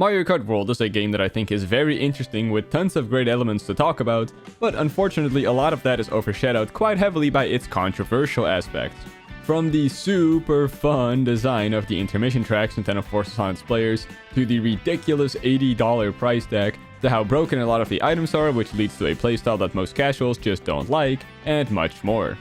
Mario Kart World is a game that I think is very interesting with tons of great elements to talk about, but unfortunately a lot of that is overshadowed quite heavily by its controversial aspects. From the super fun design of the intermission tracks Nintendo forces on its players, to the ridiculous $80 price tag, to how broken a lot of the items are, which leads to a playstyle that most casuals just don't like, and much more.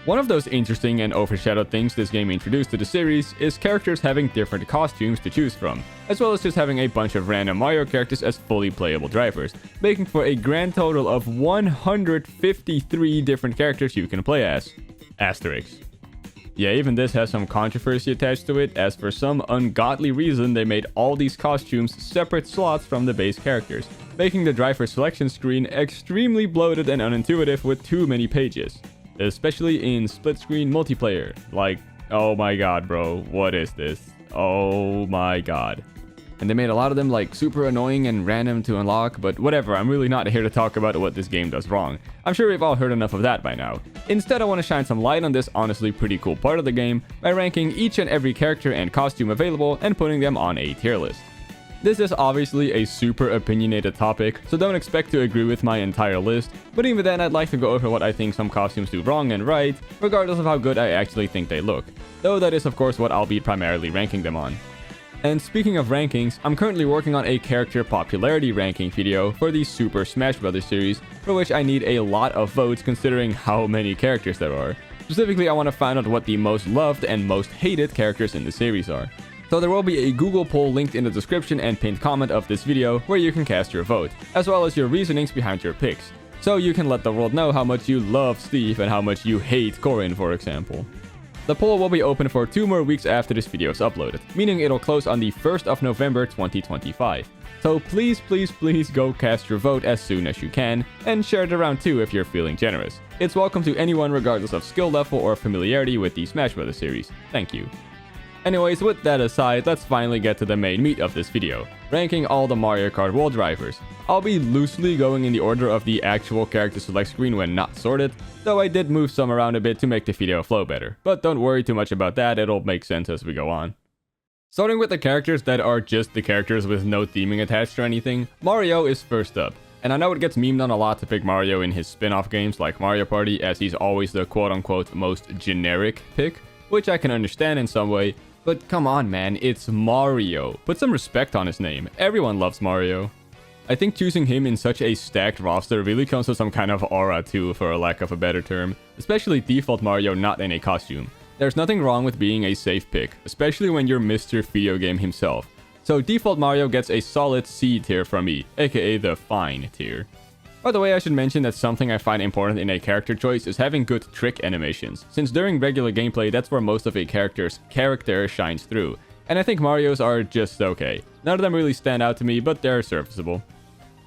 One of those interesting and overshadowed things this game introduced to the series is characters having different costumes to choose from, as well as just having a bunch of random Mario characters as fully playable drivers, making for a grand total of 153 different characters you can play as. Asterix. Yeah, even this has some controversy attached to it, as for some ungodly reason they made all these costumes separate slots from the base characters, making the driver selection screen extremely bloated and unintuitive with too many pages. Especially in split-screen multiplayer. Like, oh my god, bro, what is this? Oh my god. And they made a lot of them like super annoying and random to unlock, but whatever, I'm really not here to talk about what this game does wrong. I'm sure we've all heard enough of that by now. Instead, I want to shine some light on this honestly pretty cool part of the game by ranking each and every character and costume available and putting them on a tier list. This is obviously a super opinionated topic, so don't expect to agree with my entire list, but even then I'd like to go over what I think some costumes do wrong and right, regardless of how good I actually think they look. Though that is of course what I'll be primarily ranking them on. And speaking of rankings, I'm currently working on a character popularity ranking video for the Super Smash Bros. Series, for which I need a lot of votes considering how many characters there are. Specifically, I want to find out what the most loved and most hated characters in the series are. So there will be a Google poll linked in the description and pinned comment of this video where you can cast your vote, as well as your reasonings behind your picks. So you can let the world know how much you love Steve and how much you hate Corin, for example. The poll will be open for 2 more weeks after this video is uploaded, meaning it'll close on the 1st of November 2025. So please go cast your vote as soon as you can, and share it around too if you're feeling generous. It's welcome to anyone regardless of skill level or familiarity with the Smash Bros. Series. Thank you. Anyways, with that aside, let's finally get to the main meat of this video, ranking all the Mario Kart World drivers. I'll be loosely going in the order of the actual character select screen when not sorted, though I did move some around a bit to make the video flow better, but don't worry too much about that, it'll make sense as we go on. Starting with the characters that are just the characters with no theming attached or anything, Mario is first up. And I know it gets memed on a lot to pick Mario in his spin-off games like Mario Party, as he's always the quote-unquote most generic pick, which I can understand in some way. But come on man, it's Mario. Put some respect on his name. Everyone loves Mario. I think choosing him in such a stacked roster really comes with some kind of aura too, for a lack of a better term. Especially default Mario not in a costume. There's nothing wrong with being a safe pick, especially when you're Mr. Video Game himself. So default Mario gets a solid C tier from me, aka the fine tier. By the way, I should mention that something I find important in a character choice is having good trick animations, since during regular gameplay that's where most of a character's character shines through, and I think Mario's are just okay. None of them really stand out to me, but they're serviceable.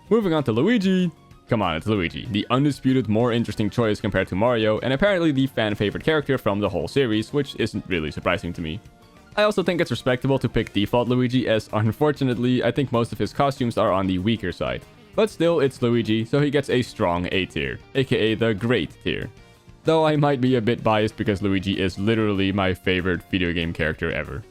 Moving on to Luigi. Come on, it's Luigi, the undisputed more interesting choice compared to Mario, and apparently the fan favorite character from the whole series, which isn't really surprising to me. I also think it's respectable to pick default Luigi, as unfortunately I think most of his costumes are on the weaker side. But still, it's Luigi, so he gets a strong A tier, aka the great tier. Though I might be a bit biased because Luigi is literally my favorite video game character ever.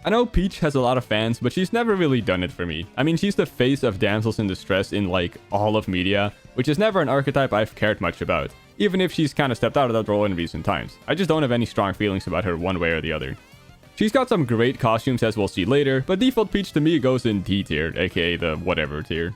I know Peach has a lot of fans, but she's never really done it for me. I mean, she's the face of damsels in distress in like all of media, which is never an archetype I've cared much about, even if she's kind of stepped out of that role in recent times. I just don't have any strong feelings about her one way or the other. She's got some great costumes as we'll see later, but default Peach to me goes in D tier, aka the whatever tier.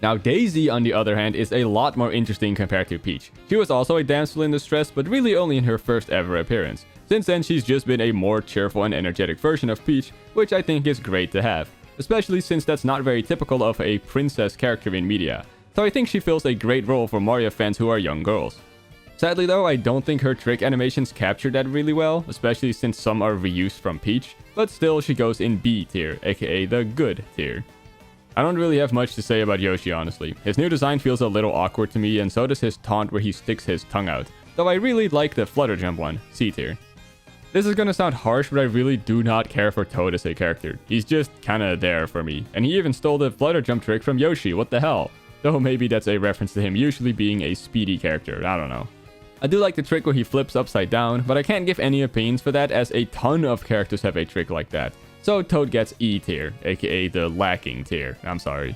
Now Daisy, on the other hand, is a lot more interesting compared to Peach. She was also a damsel in distress, but really only in her first ever appearance. Since then, she's just been a more cheerful and energetic version of Peach, which I think is great to have. Especially since that's not very typical of a princess character in media. So I think she fills a great role for Mario fans who are young girls. Sadly though, I don't think her trick animations capture that really well, especially since some are reused from Peach, but still she goes in B tier, aka the good tier. I don't really have much to say about Yoshi, honestly. His new design feels a little awkward to me, and so does his taunt where he sticks his tongue out. Though I really like the flutter jump one, C tier. This is gonna sound harsh, but I really do not care for Toad as a character. He's just kinda there for me. And he even stole the flutter jump trick from Yoshi, what the hell? Though maybe that's a reference to him usually being a speedy character, I don't know. I do like the trick where he flips upside down, but I can't give any opinions for that as a ton of characters have a trick like that. So Toad gets E tier, aka the lacking tier. I'm sorry.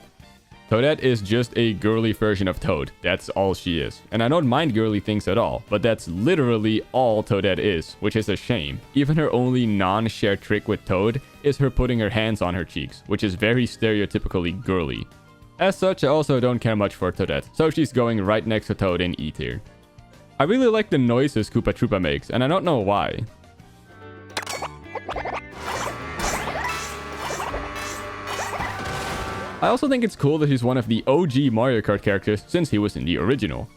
Toadette is just a girly version of Toad. That's all she is. And I don't mind girly things at all, but that's literally all Toadette is, which is a shame. Even her only non-shared trick with Toad is her putting her hands on her cheeks, which is very stereotypically girly. As such, I also don't care much for Toadette, so she's going right next to Toad in E tier. I really like the noises Koopa Troopa makes, and I don't know why. I also think it's cool that he's one of the OG Mario Kart characters since he was in the original.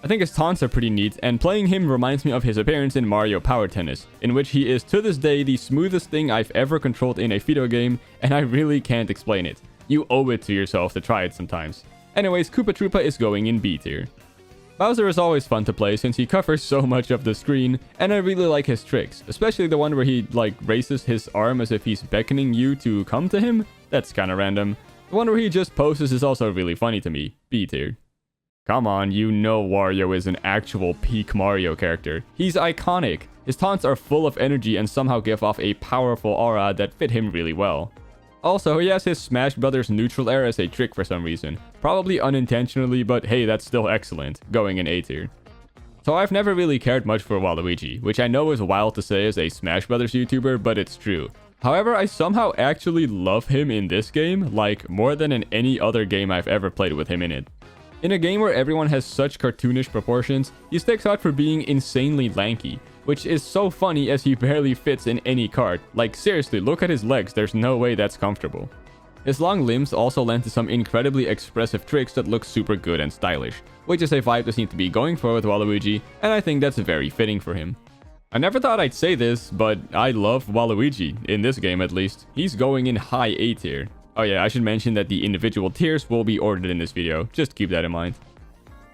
I think his taunts are pretty neat, and playing him reminds me of his appearance in Mario Power Tennis, in which he is to this day the smoothest thing I've ever controlled in a video game, and I really can't explain it. You owe it to yourself to try it sometimes. Anyways, Koopa Troopa is going in B tier. Bowser is always fun to play since he covers so much of the screen, and I really like his tricks, especially the one where he raises his arm as if he's beckoning you to come to him. That's kinda random. The one where he just poses is also really funny to me. B tier. Come on, you know Wario is an actual peak Mario character. He's iconic. His taunts are full of energy and somehow give off a powerful aura that fit him really well. Also, he has his Smash Brothers neutral air as a trick for some reason. Probably unintentionally, but hey, that's still excellent. Going in A tier. So I've never really cared much for Waluigi, which I know is wild to say as a Smash Brothers YouTuber, but it's true. However, I somehow actually love him in this game, like more than in any other game I've ever played with him in it. In a game where everyone has such cartoonish proportions, he sticks out for being insanely lanky, which is so funny as he barely fits in any cart. Like seriously, look at his legs, there's no way that's comfortable. His long limbs also lend to some incredibly expressive tricks that look super good and stylish, which is a vibe they seem to be going for with Waluigi, and I think that's very fitting for him. I never thought I'd say this, but I love Waluigi, in this game at least. He's going in high A tier. Oh yeah, I should mention that the individual tiers will be ordered in this video, just keep that in mind.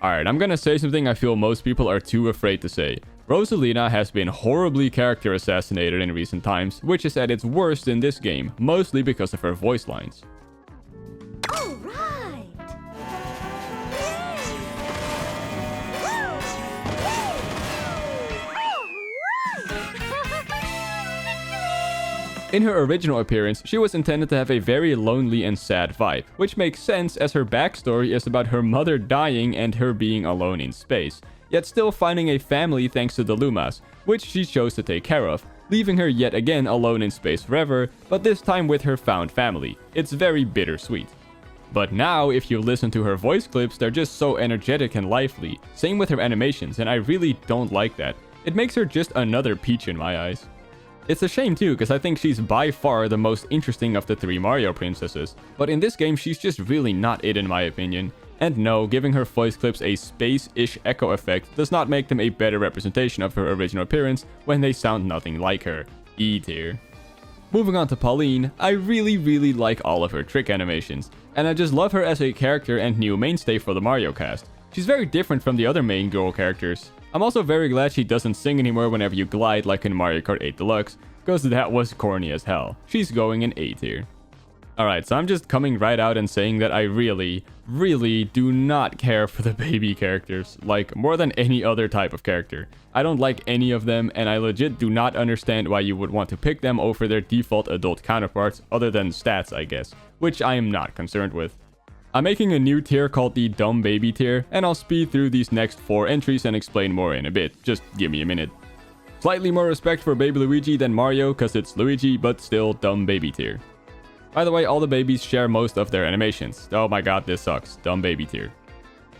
Alright, I'm gonna say something I feel most people are too afraid to say. Rosalina has been horribly character assassinated in recent times, which is at its worst in this game, mostly because of her voice lines. In her original appearance, she was intended to have a very lonely and sad vibe, which makes sense as her backstory is about her mother dying and her being alone in space, yet still finding a family thanks to the Lumas, which she chose to take care of, leaving her yet again alone in space forever, but this time with her found family. It's very bittersweet. But now, if you listen to her voice clips, they're just so energetic and lively, same with her animations, and I really don't like that. It makes her just another Peach in my eyes. It's a shame too, because I think she's by far the most interesting of the three Mario princesses, but in this game she's just really not it in my opinion. And no, giving her voice clips a space-ish echo effect does not make them a better representation of her original appearance when they sound nothing like her. E tier. Moving on to Pauline, I really like all of her trick animations, and I just love her as a character and new mainstay for the Mario cast. She's very different from the other main girl characters. I'm also very glad she doesn't sing anymore whenever you glide like in Mario Kart 8 Deluxe, because that was corny as hell. She's going in A tier. Alright, so I'm just coming right out and saying that I really do not care for the baby characters, like more than any other type of character. I don't like any of them, and I legit do not understand why you would want to pick them over their default adult counterparts, other than stats I guess, which I am not concerned with. I'm making a new tier called the Dumb Baby tier, and I'll speed through these next 4 entries and explain more in a bit, just give me a minute. Slightly more respect for Baby Luigi than Mario, cause it's Luigi, but still Dumb Baby tier. By the way, all the babies share most of their animations. Oh my god, this sucks. Dumb Baby tier.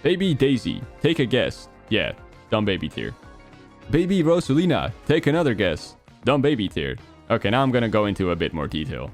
Baby Daisy, take a guess. Yeah, Dumb Baby tier. Baby Rosalina, take another guess. Dumb Baby tier. Okay, now I'm gonna go into a bit more detail.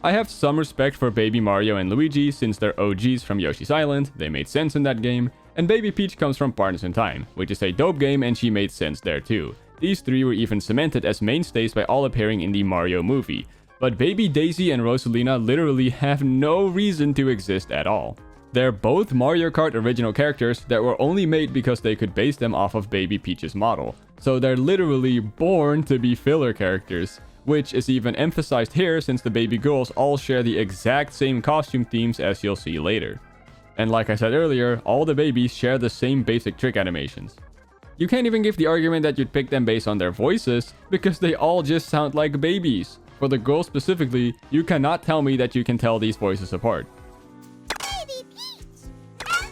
I have some respect for Baby Mario and Luigi since they're OGs from Yoshi's Island, they made sense in that game, and Baby Peach comes from Partners in Time, which is a dope game and she made sense there too. These three were even cemented as mainstays by all appearing in the Mario movie, but Baby Daisy and Rosalina literally have no reason to exist at all. They're both Mario Kart original characters that were only made because they could base them off of Baby Peach's model, so they're literally born to be filler characters. Which is even emphasized here since the baby girls all share the exact same costume themes as you'll see later. And like I said earlier, all the babies share the same basic trick animations. You can't even give the argument that you'd pick them based on their voices, because they all just sound like babies. For the girls specifically, you cannot tell me that you can tell these voices apart. Baby Peach! Okay!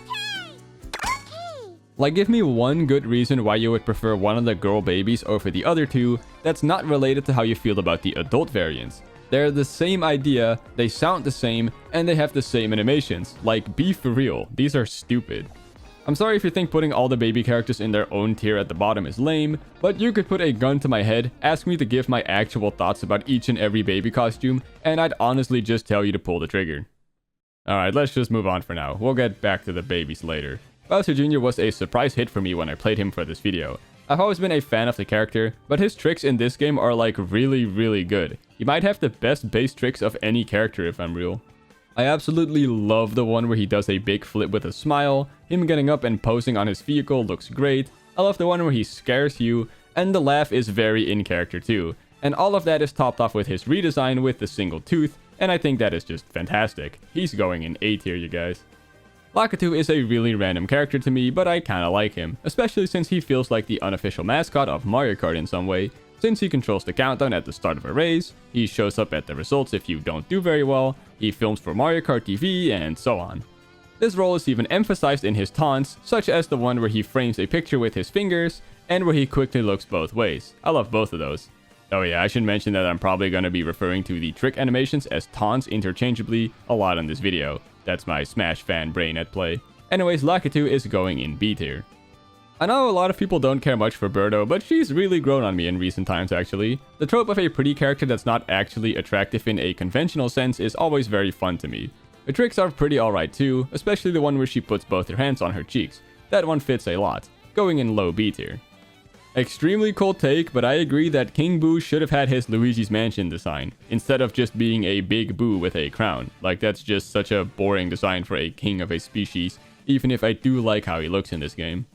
Okay! Like, give me one good reason why you would prefer one of the girl babies over the other two that's not related to how you feel about the adult variants. They're the same idea, they sound the same, and they have the same animations. Like, be for real, these are stupid. I'm sorry if you think putting all the baby characters in their own tier at the bottom is lame, but you could put a gun to my head, ask me to give my actual thoughts about each and every baby costume, and I'd honestly just tell you to pull the trigger. Alright, let's just move on for now. We'll get back to the babies later. Bowser Jr. was a surprise hit for me when I played him for this video. I've always been a fan of the character, but his tricks in this game are like really good. He might have the best base tricks of any character if I'm real. I absolutely love the one where he does a big flip with a smile, him getting up and posing on his vehicle looks great, I love the one where he scares you, and the laugh is very in character too. And all of that is topped off with his redesign with the single tooth, and I think that is just fantastic. He's going in A tier, you guys. Lakitu is a really random character to me, but I kinda like him, especially since he feels like the unofficial mascot of Mario Kart in some way. Since he controls the countdown at the start of a race, he shows up at the results if you don't do very well, he films for Mario Kart TV, and so on. This role is even emphasized in his taunts, such as the one where he frames a picture with his fingers, and where he quickly looks both ways. I love both of those. Oh yeah, I should mention that I'm probably going to be referring to the trick animations as taunts interchangeably a lot in this video. That's my Smash fan brain at play. Anyways, Lakitu is going in B tier. I know a lot of people don't care much for Birdo, but she's really grown on me in recent times actually. The trope of a pretty character that's not actually attractive in a conventional sense is always very fun to me. Her tricks are pretty alright too, especially the one where she puts both her hands on her cheeks. That one fits a lot, going in low B tier. Extremely cool take, but I agree that King Boo should have had his Luigi's Mansion design, instead of just being a big Boo with a crown. Like, that's just such a boring design for a king of a species, even if I do like how he looks in this game.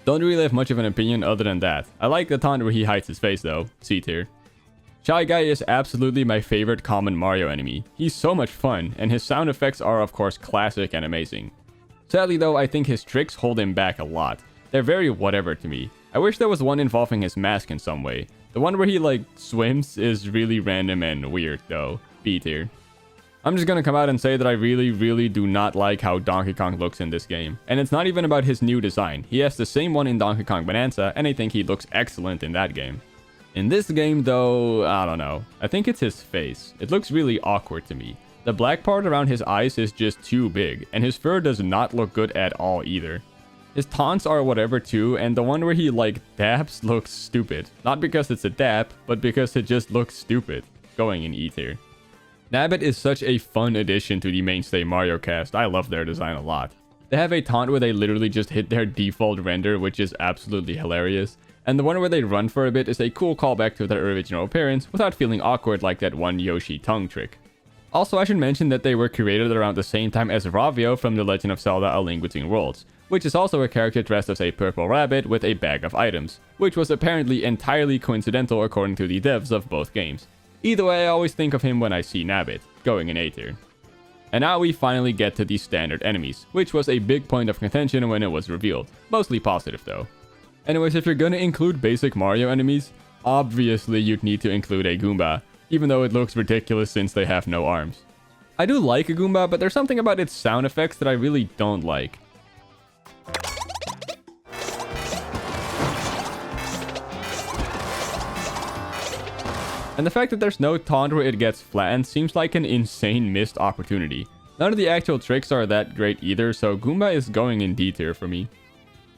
Don't really have much of an opinion other than that. I like the taunt where he hides his face though, C tier. Shy Guy is absolutely my favorite common Mario enemy. He's so much fun, and his sound effects are of course classic and amazing. Sadly though, I think his tricks hold him back a lot. They're very whatever to me. I wish there was one involving his mask in some way. The one where he like swims is really random and weird though, B tier. I'm just gonna come out and say that I really do not like how Donkey Kong looks in this game. And it's not even about his new design. He has the same one in Donkey Kong Bonanza, and I think he looks excellent in that game. In this game though, I don't know. I think it's his face. It looks really awkward to me. The black part around his eyes is just too big, and his fur does not look good at all either. His taunts are whatever too, and the one where he like dabs looks stupid. Not because it's a dab, but because it just looks stupid. Going in E tier. Nabbit is such a fun addition to the mainstay Mario cast. I love their design a lot. They have a taunt where they literally just hit their default render, which is absolutely hilarious. And the one where they run for a bit is a cool callback to their original appearance without feeling awkward like that one Yoshi tongue trick. Also, I should mention that they were created around the same time as Ravio from The Legend of Zelda: A Link Between Worlds, which is also a character dressed as a purple rabbit with a bag of items, which was apparently entirely coincidental according to the devs of both games. Either way, I always think of him when I see Nabbit, going in A tier. And now we finally get to the standard enemies, which was a big point of contention when it was revealed. Mostly positive though. Anyways, if you're gonna include basic Mario enemies, obviously you'd need to include a Goomba, even though it looks ridiculous since they have no arms. I do like a Goomba, but there's something about its sound effects that I really don't like. And the fact that there's no taunt where it gets flattened seems like an insane missed opportunity. None of the actual tricks are that great either, so Goomba is going in D tier for me.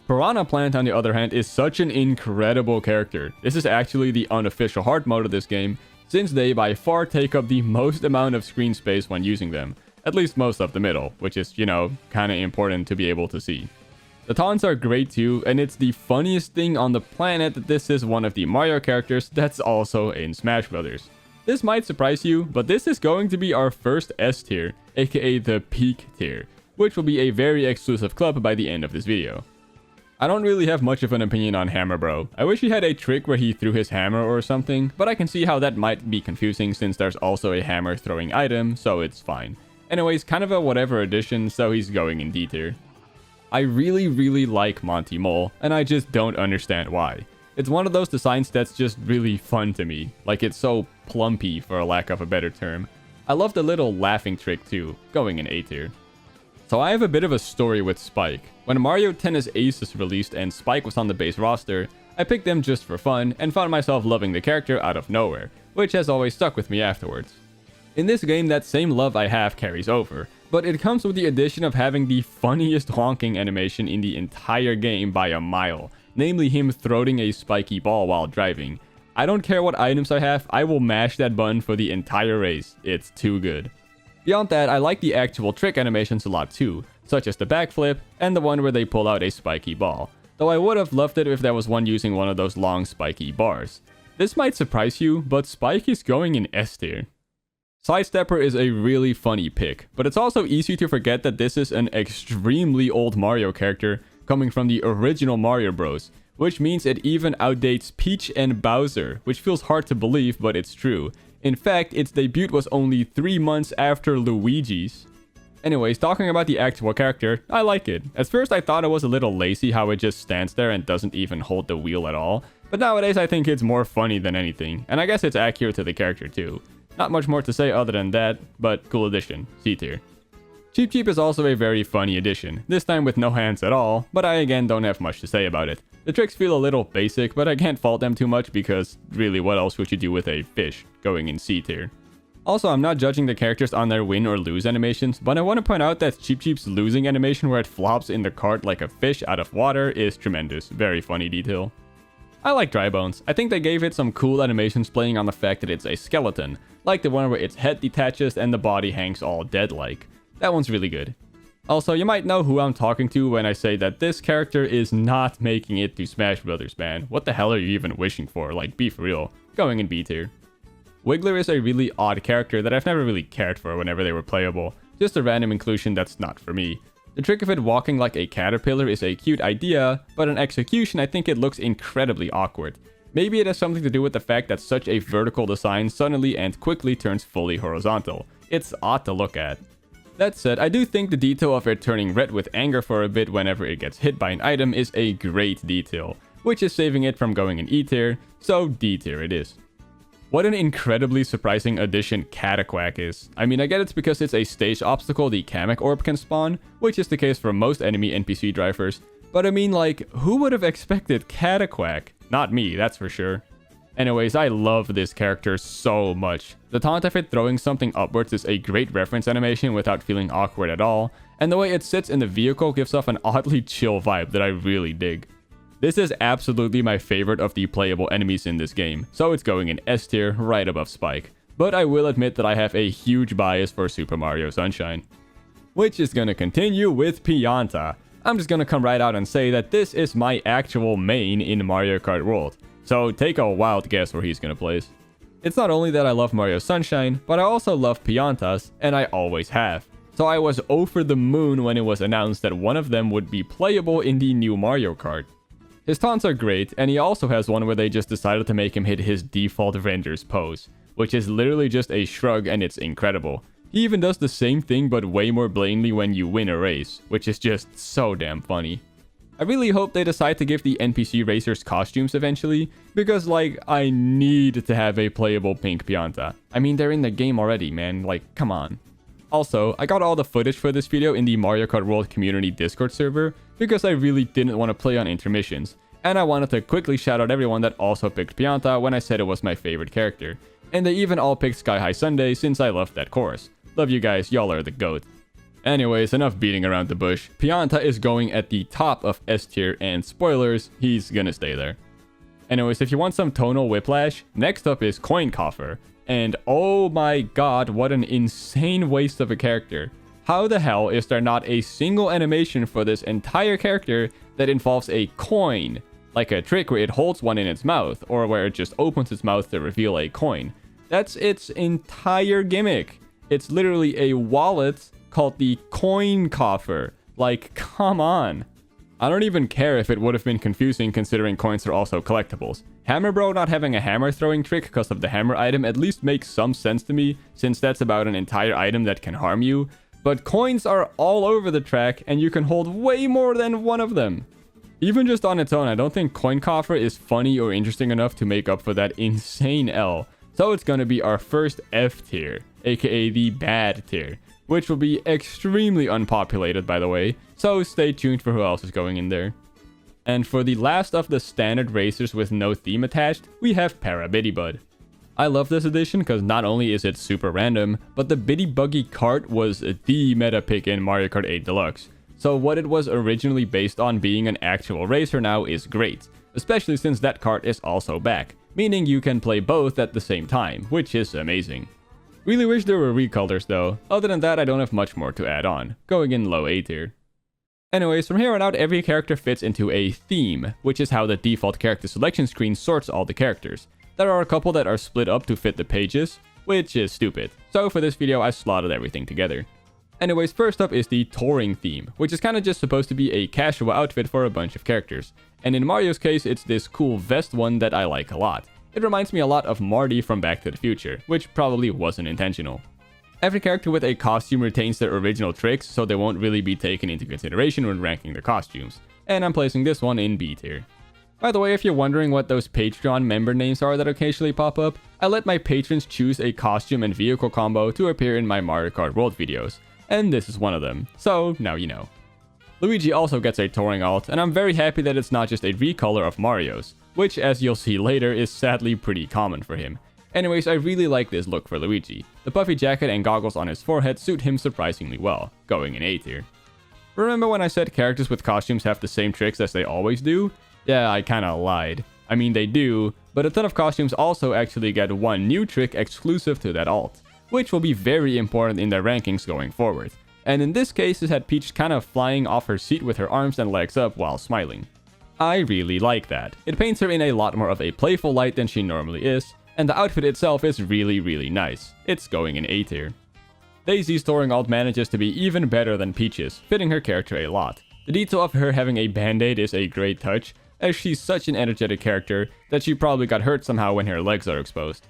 Piranha Plant, on the other hand, is such an incredible character. This is actually the unofficial hard mode of this game, since they by far take up the most amount of screen space when using them. At least most of the middle, which is, you know, kinda important to be able to see. The taunts are great too, and it's the funniest thing on the planet that this is one of the Mario characters that's also in Smash Bros. This might surprise you, but this is going to be our first S tier, aka the peak tier, which will be a very exclusive club by the end of this video. I don't really have much of an opinion on Hammer Bro. I wish he had a trick where he threw his hammer or something, but I can see how that might be confusing since there's also a hammer throwing item, so it's fine. Anyways, kind of a whatever addition, so he's going in D tier. I really like Monty Mole, and I just don't understand why. It's one of those designs that's just really fun to me. Like, it's so plumpy, for a lack of a better term. I love the little laughing trick too, going in A tier. So I have a bit of a story with Spike. When Mario Tennis Aces released and Spike was on the base roster, I picked them just for fun and found myself loving the character out of nowhere, which has always stuck with me afterwards. In this game, that same love I have carries over, but it comes with the addition of having the funniest honking animation in the entire game by a mile, namely him throwing a spiky ball while driving. I don't care what items I have, I will mash that button for the entire race. It's too good. Beyond that, I like the actual trick animations a lot too, such as the backflip and the one where they pull out a spiky ball, though I would have loved it if there was one using one of those long spiky bars. This might surprise you, but Spike is going in S tier. Sidestepper is a really funny pick, but it's also easy to forget that this is an extremely old Mario character coming from the original Mario Bros, which means it even outdates Peach and Bowser, which feels hard to believe, but it's true. In fact, its debut was only 3 months after Luigi's. Anyways, talking about the actual character, I like it. At first I thought it was a little lazy how it just stands there and doesn't even hold the wheel at all, but nowadays I think it's more funny than anything, and I guess it's accurate to the character too. Not much more to say other than that, but cool addition, C tier. Cheep Cheep is also a very funny addition, this time with no hands at all, but I again don't have much to say about it. The tricks feel a little basic, but I can't fault them too much because really what else would you do with a fish, going in C tier. Also, I'm not judging the characters on their win or lose animations, but I want to point out that Cheep Cheep's losing animation where it flops in the cart like a fish out of water is tremendous, very funny detail. I like Dry Bones. I think they gave it some cool animations playing on the fact that it's a skeleton, like the one where its head detaches and the body hangs all dead-like. That one's really good. Also, you might know who I'm talking to when I say that this character is not making it to Smash Brothers, man. What the hell are you even wishing for? Like, be for real. Going in B tier. Wiggler is a really odd character that I've never really cared for whenever they were playable. Just a random inclusion that's not for me. The trick of it walking like a caterpillar is a cute idea, but in execution I think it looks incredibly awkward. Maybe it has something to do with the fact that such a vertical design suddenly and quickly turns fully horizontal. It's odd to look at. That said, I do think the detail of it turning red with anger for a bit whenever it gets hit by an item is a great detail, which is saving it from going in E tier, so D tier it is. What an incredibly surprising addition Cataquack is. I mean, I get it's because it's a stage obstacle the Kamek Orb can spawn, which is the case for most enemy NPC drivers, but I mean, like, who would have expected Cataquack? Not me, that's for sure. Anyways, I love this character so much. The taunt of it throwing something upwards is a great reference animation without feeling awkward at all, and the way it sits in the vehicle gives off an oddly chill vibe that I really dig. This is absolutely my favorite of the playable enemies in this game, so it's going in S tier right above Spike. But I will admit that I have a huge bias for Super Mario Sunshine. Which is gonna continue with Pianta. I'm just gonna come right out and say that this is my actual main in Mario Kart World, so take a wild guess where he's gonna place. It's not only that I love Mario Sunshine, but I also love Piantas, and I always have. So I was over the moon when it was announced that one of them would be playable in the new Mario Kart. His taunts are great, and he also has one where they just decided to make him hit his default Render's pose, which is literally just a shrug and it's incredible. He even does the same thing but way more blatantly when you win a race, which is just so damn funny. I really hope they decide to give the NPC racers costumes eventually, because like, I need to have a playable pink Pianta. I mean, they're in the game already, man, like, come on. Also, I got all the footage for this video in the Mario Kart World community Discord server, because I really didn't want to play on intermissions, and I wanted to quickly shout out everyone that also picked Pianta when I said it was my favorite character. And they even all picked Sky High Sunday since I loved that chorus. Love you guys, y'all are the GOAT. Anyways, enough beating around the bush. Pianta is going at the top of S tier, and spoilers, he's gonna stay there. Anyways, if you want some tonal whiplash, next up is Coin Coffer. And oh my god, what an insane waste of a character. How the hell is there not a single animation for this entire character that involves a coin? Like a trick where it holds one in its mouth, or where it just opens its mouth to reveal a coin. That's its entire gimmick. It's literally a wallet called the Coin Coffer. Like, come on. I don't even care if it would have been confusing considering coins are also collectibles. Hammer Bro not having a hammer throwing trick because of the hammer item at least makes some sense to me, since that's about an entire item that can harm you. But coins are all over the track and you can hold way more than one of them. Even just on its own, I don't think Coin Coffer is funny or interesting enough to make up for that insane L. So it's gonna be our first F tier, aka the bad tier, which will be extremely unpopulated by the way, so stay tuned for who else is going in there. And for the last of the standard racers with no theme attached, we have Parabiddy-Bud. I love this edition because not only is it super random, but the Biddy Buggy kart was the meta pick in Mario Kart 8 Deluxe. So what it was originally based on being an actual racer now is great, especially since that kart is also back, meaning you can play both at the same time, which is amazing. Really wish there were recolors though, other than that I don't have much more to add on, going in low A tier. Anyways, from here on out every character fits into a theme, which is how the default character selection screen sorts all the characters. There are a couple that are split up to fit the pages, which is stupid, so for this video I slotted everything together. Anyways, first up is the touring theme, which is kinda just supposed to be a casual outfit for a bunch of characters. And in Mario's case, it's this cool vest one that I like a lot. It reminds me a lot of Marty from Back to the Future, which probably wasn't intentional. Every character with a costume retains their original tricks, so they won't really be taken into consideration when ranking their costumes. And I'm placing this one in B tier. By the way, if you're wondering what those Patreon member names are that occasionally pop up, I let my patrons choose a costume and vehicle combo to appear in my Mario Kart World videos. And this is one of them, so now you know. Luigi also gets a touring alt, and I'm very happy that it's not just a recolor of Mario's, which as you'll see later is sadly pretty common for him. Anyways, I really like this look for Luigi. The puffy jacket and goggles on his forehead suit him surprisingly well, going in A tier. Remember when I said characters with costumes have the same tricks as they always do? Yeah, I kinda lied. I mean they do, but a ton of costumes also actually get one new trick exclusive to that alt, which will be very important in their rankings going forward. And in this case, it had Peach kind of flying off her seat with her arms and legs up while smiling. I really like that. It paints her in a lot more of a playful light than she normally is, and the outfit itself is really nice. It's going in A tier. Daisy's touring alt manages to be even better than Peach's, fitting her character a lot. The detail of her having a band-aid is a great touch, as she's such an energetic character that she probably got hurt somehow when her legs are exposed.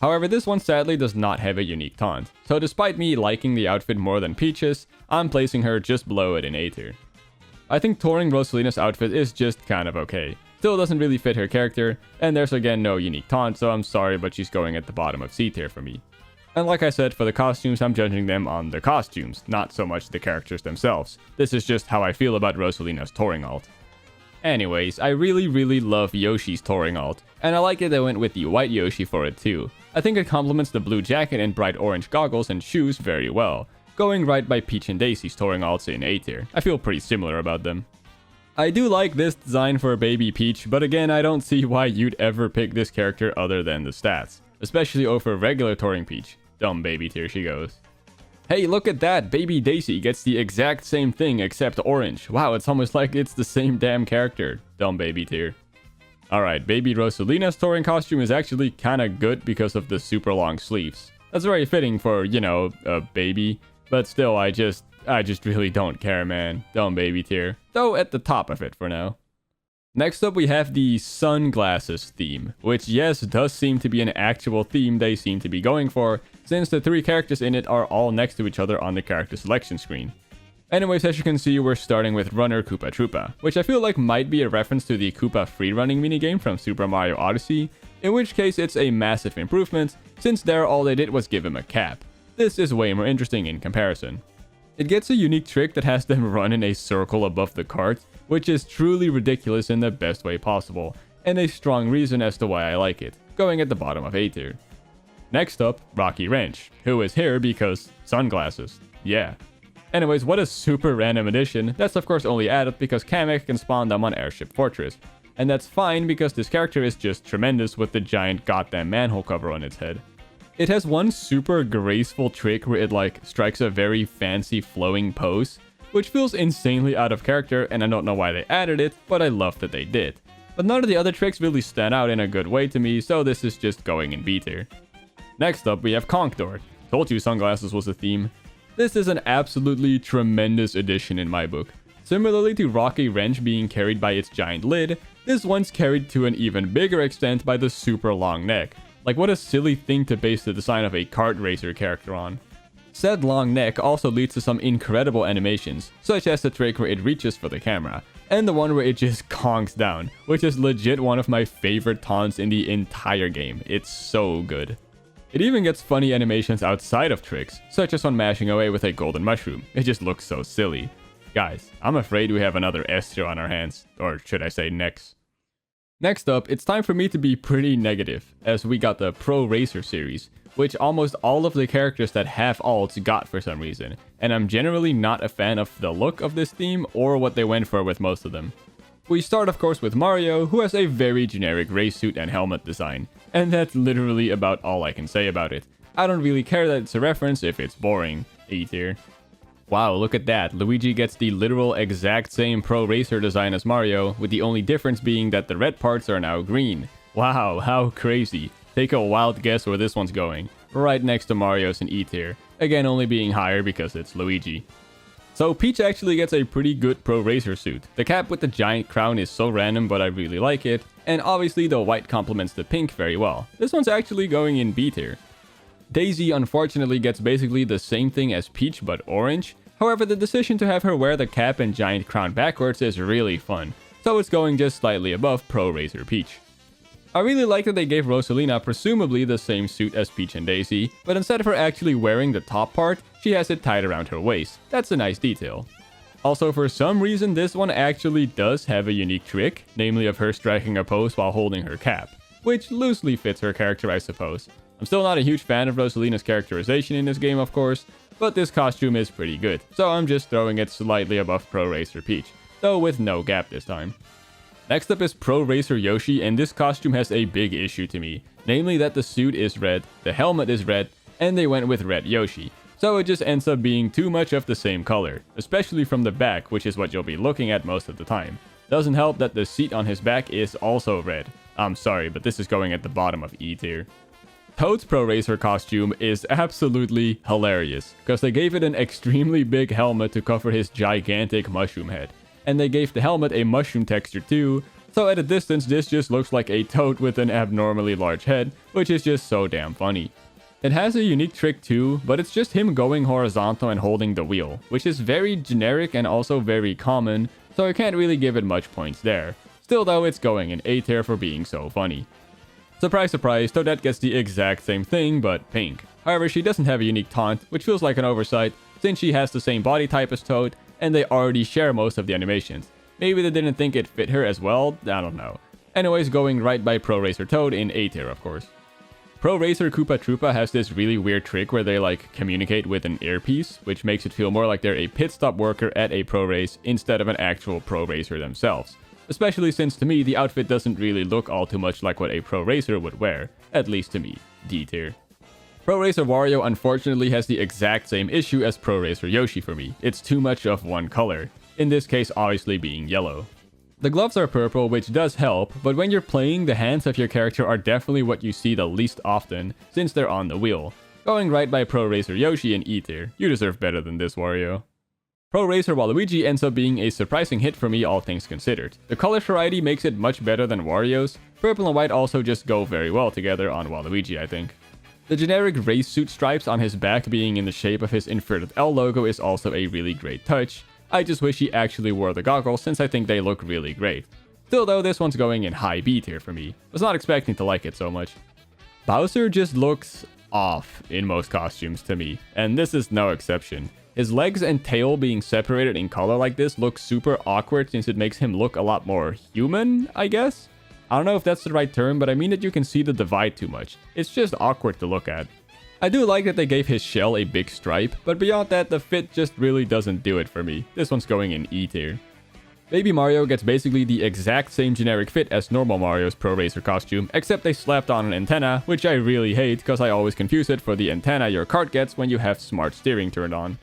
However, this one sadly does not have a unique taunt, so despite me liking the outfit more than Peach's, I'm placing her just below it in A tier. I think touring Rosalina's outfit is just kind of okay. Still doesn't really fit her character, and there's again no unique taunt, so I'm sorry but she's going at the bottom of C tier for me. And like I said, for the costumes, I'm judging them on the costumes, not so much the characters themselves. This is just how I feel about Rosalina's touring alt. Anyways, I really love Yoshi's touring alt, and I like that they went with the white Yoshi for it too. I think it complements the blue jacket and bright orange goggles and shoes very well, going right by Peach and Daisy's touring alts in A tier. I feel pretty similar about them. I do like this design for baby Peach, but again I don't see why you'd ever pick this character other than the stats, especially over regular touring Peach. Dumb baby tier she goes. Hey, look at that! Baby Daisy gets the exact same thing except orange. Wow, it's almost like it's the same damn character. Dumb baby tier. Alright, baby Rosalina's touring costume is actually kinda good because of the super long sleeves. That's very fitting for, you know, a baby. But still, I just really don't care, man. Dumb baby tier. Though at the top of it for now. Next up we have the sunglasses theme, which yes, does seem to be an actual theme they seem to be going for, since the three characters in it are all next to each other on the character selection screen. Anyways, as you can see, we're starting with Runner Koopa Troopa, which I feel like might be a reference to the Koopa freerunning minigame from Super Mario Odyssey, in which case it's a massive improvement, since there all they did was give him a cap. This is way more interesting in comparison. It gets a unique trick that has them run in a circle above the cart, which is truly ridiculous in the best way possible, and a strong reason as to why I like it, going at the bottom of A tier. Next up, Rocky Ranch, who is here because sunglasses. Yeah. Anyways, what a super random addition. That's of course only added because Kamek can spawn them on Airship Fortress. And that's fine because this character is just tremendous with the giant goddamn manhole cover on its head. It has one super graceful trick where it like strikes a very fancy flowing pose, which feels insanely out of character and I don't know why they added it, but I love that they did. But none of the other tricks really stand out in a good way to me, so this is just going in B tier. Next up we have Conkdor. Told you sunglasses was a theme. This is an absolutely tremendous addition in my book. Similarly to Rocky Wrench being carried by its giant lid, this one's carried to an even bigger extent by the super long neck. Like what a silly thing to base the design of a kart racer character on. Said long neck also leads to some incredible animations, such as the trick where it reaches for the camera, and the one where it just conks down, which is legit one of my favorite taunts in the entire game. It's so good. It even gets funny animations outside of tricks, such as when mashing away with a golden mushroom. It just looks so silly. Guys, I'm afraid we have another S tier on our hands, or should I say next. Next up, it's time for me to be pretty negative, as we got the Pro Racer series, which almost all of the characters that have alts got for some reason, and I'm generally not a fan of the look of this theme or what they went for with most of them. We start of course with Mario, who has a very generic race suit and helmet design, and that's literally about all I can say about it. I don't really care that it's a reference if it's boring. E tier. Wow, look at that. Luigi gets the literal exact same Pro Racer design as Mario, with the only difference being that the red parts are now green. Wow, how crazy. Take a wild guess where this one's going. Right next to Mario's in E tier. Again, only being higher because it's Luigi. So Peach actually gets a pretty good Pro Racer suit. The cap with the giant crown is so random, but I really like it. And obviously the white complements the pink very well. This one's actually going in B tier. Daisy unfortunately gets basically the same thing as Peach but orange. However, the decision to have her wear the cap and giant crown backwards is really fun. So it's going just slightly above Pro Racer Peach. I really like that they gave Rosalina presumably the same suit as Peach and Daisy, but instead of her actually wearing the top part, she has it tied around her waist. That's a nice detail. Also, for some reason, this one actually does have a unique trick, namely of her striking a pose while holding her cap, which loosely fits her character, I suppose. I'm still not a huge fan of Rosalina's characterization in this game, of course, but this costume is pretty good, so I'm just throwing it slightly above Pro Racer Peach, though with no gap this time. Next up is Pro Racer Yoshi, and this costume has a big issue to me, namely that the suit is red, the helmet is red, and they went with red Yoshi. So it just ends up being too much of the same color, especially from the back, which is what you'll be looking at most of the time. Doesn't help that the seat on his back is also red. I'm sorry, but this is going at the bottom of E tier. Toad's Pro Racer costume is absolutely hilarious, because they gave it an extremely big helmet to cover his gigantic mushroom head. And they gave the helmet a mushroom texture too, so at a distance this just looks like a toad with an abnormally large head, which is just so damn funny. It has a unique trick too, but it's just him going horizontal and holding the wheel, which is very generic and also very common, so I can't really give it much points there. Still though, it's going in A tier for being so funny. Surprise surprise, Toadette gets the exact same thing, but pink. However, she doesn't have a unique taunt, which feels like an oversight, since she has the same body type as Toad, and they already share most of the animations. Maybe they didn't think it fit her as well, I don't know. Anyways, going right by Pro Racer Toad in A tier, of course. Pro Racer Koopa Troopa has this really weird trick where they communicate with an earpiece, which makes it feel more like they're a pit stop worker at a pro race instead of an actual pro racer themselves. Especially since to me, the outfit doesn't really look all too much like what a pro racer would wear, at least to me, D tier. Pro Racer Wario unfortunately has the exact same issue as Pro Racer Yoshi for me. It's too much of one color, in this case obviously being yellow. The gloves are purple, which does help, but when you're playing, the hands of your character are definitely what you see the least often, since they're on the wheel. Going right by Pro Racer Yoshi in E tier. You deserve better than this, Wario. Pro Racer Waluigi ends up being a surprising hit for me, all things considered. The color variety makes it much better than Wario's. Purple and white also just go very well together on Waluigi, I think. The generic race suit stripes on his back being in the shape of his inverted L logo is also a really great touch. I just wish he actually wore the goggles since I think they look really great. Still though, this one's going in high B tier for me. Was not expecting to like it so much. Bowser just looks off in most costumes to me, and this is no exception. His legs and tail being separated in color like this looks super awkward since it makes him look a lot more human, I guess? I don't know if that's the right term, but I mean that you can see the divide too much. It's just awkward to look at. I do like that they gave his shell a big stripe, but beyond that, the fit just really doesn't do it for me. This one's going in E tier. Baby Mario gets basically the exact same generic fit as normal Mario's Pro Racer costume, except they slapped on an antenna, which I really hate because I always confuse it for the antenna your cart gets when you have smart steering turned on.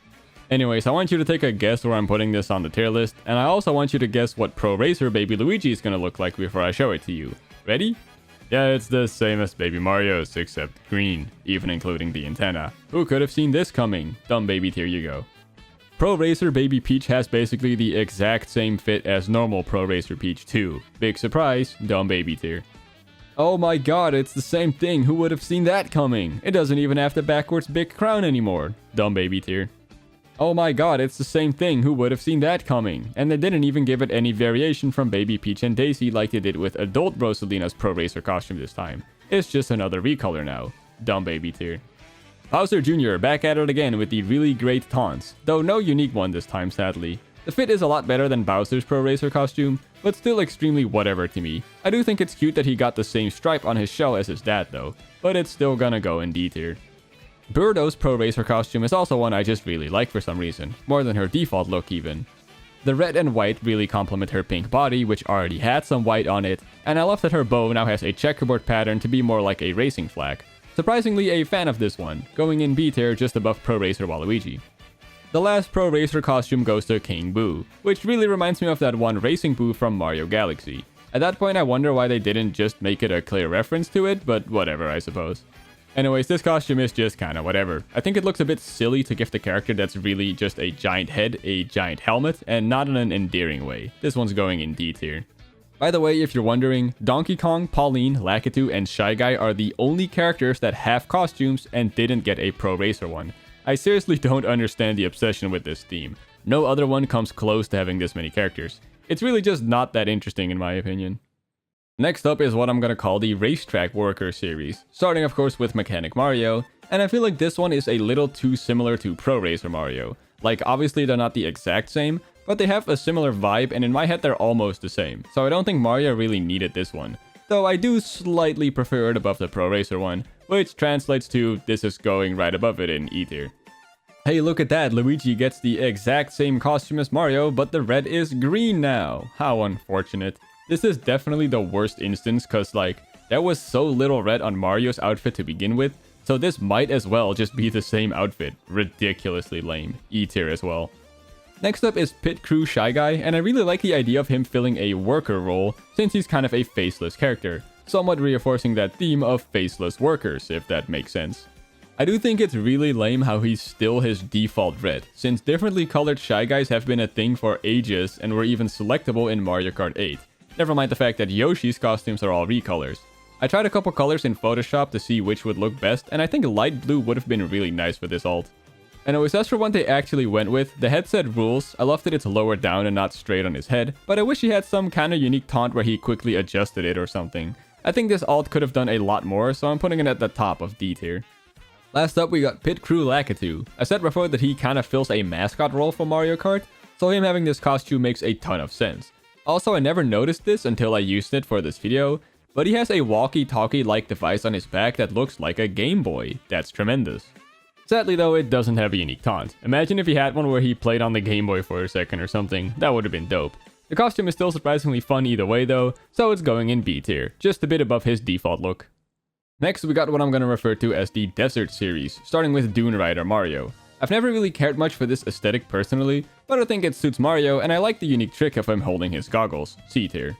Anyways, I want you to take a guess where I'm putting this on the tier list, and I also want you to guess what Pro Racer Baby Luigi is gonna look like before I show it to you. Ready? Yeah, it's the same as Baby Mario's, except green, even including the antenna. Who could have seen this coming? Dumb baby tier you go. Pro Racer Baby Peach has basically the exact same fit as normal Pro Racer Peach too. Big surprise, dumb baby tier. Oh my god, it's the same thing, who would have seen that coming? It doesn't even have the backwards big crown anymore. Dumb baby tier. Oh my god, it's the same thing, who would have seen that coming? And they didn't even give it any variation from Baby Peach and Daisy like they did with adult Rosalina's Pro Racer costume this time. It's just another recolor now. Dumb baby tier. Bowser Jr. back at it again with the really great taunts, though no unique one this time sadly. The fit is a lot better than Bowser's Pro Racer costume, but still extremely whatever to me. I do think it's cute that he got the same stripe on his shell as his dad though, but it's still gonna go in D tier. Birdo's Pro Racer costume is also one I just really like for some reason, more than her default look even. The red and white really complement her pink body, which already had some white on it, and I love that her bow now has a checkerboard pattern to be more like a racing flag. Surprisingly a fan of this one, going in B tier just above Pro Racer Waluigi. The last Pro Racer costume goes to King Boo, which really reminds me of that one Racing Boo from Mario Galaxy. At that point I wonder why they didn't just make it a clear reference to it, but whatever I suppose. Anyways, this costume is just kinda whatever. I think it looks a bit silly to gift a character that's really just a giant head, a giant helmet, and not in an endearing way. This one's going in D tier. By the way, if you're wondering, Donkey Kong, Pauline, Lakitu, and Shy Guy are the only characters that have costumes and didn't get a Pro Racer one. I seriously don't understand the obsession with this theme. No other one comes close to having this many characters. It's really just not that interesting in my opinion. Next up is what I'm gonna call the Racetrack Worker series, starting of course with Mechanic Mario, and I feel like this one is a little too similar to Pro Racer Mario. Like obviously they're not the exact same, but they have a similar vibe and in my head they're almost the same, so I don't think Mario really needed this one. Though I do slightly prefer it above the Pro Racer one, which translates to this is going right above it in E tier. Hey, look at that, Luigi gets the exact same costume as Mario, but the red is green now. How unfortunate. This is definitely the worst instance cause like, there was so little red on Mario's outfit to begin with, so this might as well just be the same outfit. Ridiculously lame. E tier as well. Next up is Pit Crew Shy Guy, and I really like the idea of him filling a worker role since he's kind of a faceless character, somewhat reinforcing that theme of faceless workers, if that makes sense. I do think it's really lame how he's still his default red, since differently colored Shy Guys have been a thing for ages and were even selectable in Mario Kart 8. Never mind the fact that Yoshi's costumes are all recolors. I tried a couple colors in Photoshop to see which would look best, and I think light blue would have been really nice for this alt. Anyways, as for what they actually went with, the headset rules. I love that it's lower down and not straight on his head, but I wish he had some kind of unique taunt where he quickly adjusted it or something. I think this alt could have done a lot more, so I'm putting it at the top of D tier. Last up we got Pit Crew Lakitu. I said before that he kind of fills a mascot role for Mario Kart, so him having this costume makes a ton of sense. Also, I never noticed this until I used it for this video, but he has a walkie-talkie-like device on his back that looks like a Game Boy. That's tremendous. Sadly though, it doesn't have a unique taunt. Imagine if he had one where he played on the Game Boy for a second or something, that would have been dope. The costume is still surprisingly fun either way though, so it's going in B tier, just a bit above his default look. Next we got what I'm going to refer to as the Desert series, starting with Dune Rider Mario. I've never really cared much for this aesthetic personally, but I think it suits Mario and I like the unique trick of him holding his goggles, C tier.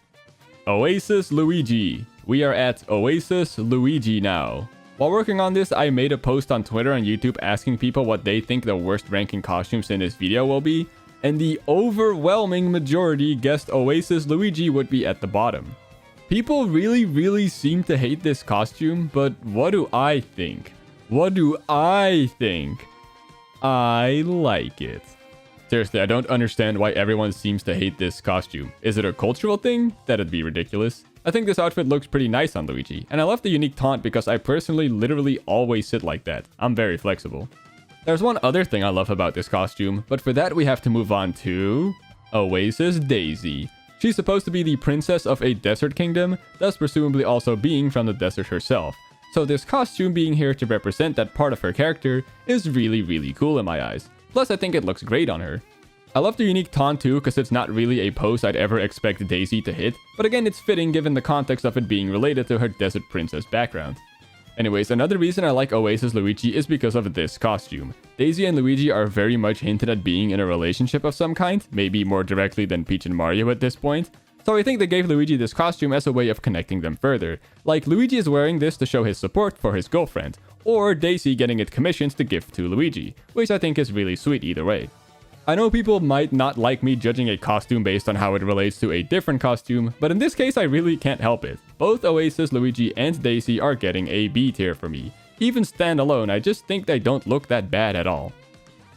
Oasis Luigi. We are at Oasis Luigi now. While working on this, I made a post on Twitter and YouTube asking people what they think the worst ranking costumes in this video will be, and the overwhelming majority guessed Oasis Luigi would be at the bottom. People really seem to hate this costume, but what do I think? What do I think? I like it. Seriously, I don't understand why everyone seems to hate this costume. Is it a cultural thing? That'd be ridiculous. I think this outfit looks pretty nice on Luigi, and I love the unique taunt because I personally literally always sit like that. I'm very flexible. There's one other thing I love about this costume, but for that we have to move on to Oasis Daisy. She's supposed to be the princess of a desert kingdom, thus presumably also being from the desert herself. So this costume being here to represent that part of her character is really cool in my eyes. Plus I think it looks great on her. I love the unique taunt too because it's not really a pose I'd ever expect Daisy to hit, but again it's fitting given the context of it being related to her desert princess background. Anyways, another reason I like Oasis Luigi is because of this costume. Daisy and Luigi are very much hinted at being in a relationship of some kind, maybe more directly than Peach and Mario at this point. So I think they gave Luigi this costume as a way of connecting them further. Like Luigi is wearing this to show his support for his girlfriend, or Daisy getting it commissioned to give to Luigi, which I think is really sweet either way. I know people might not like me judging a costume based on how it relates to a different costume, but in this case I really can't help it. Both Oasis, Luigi, and Daisy are getting a B tier for me. Even standalone, I just think they don't look that bad at all.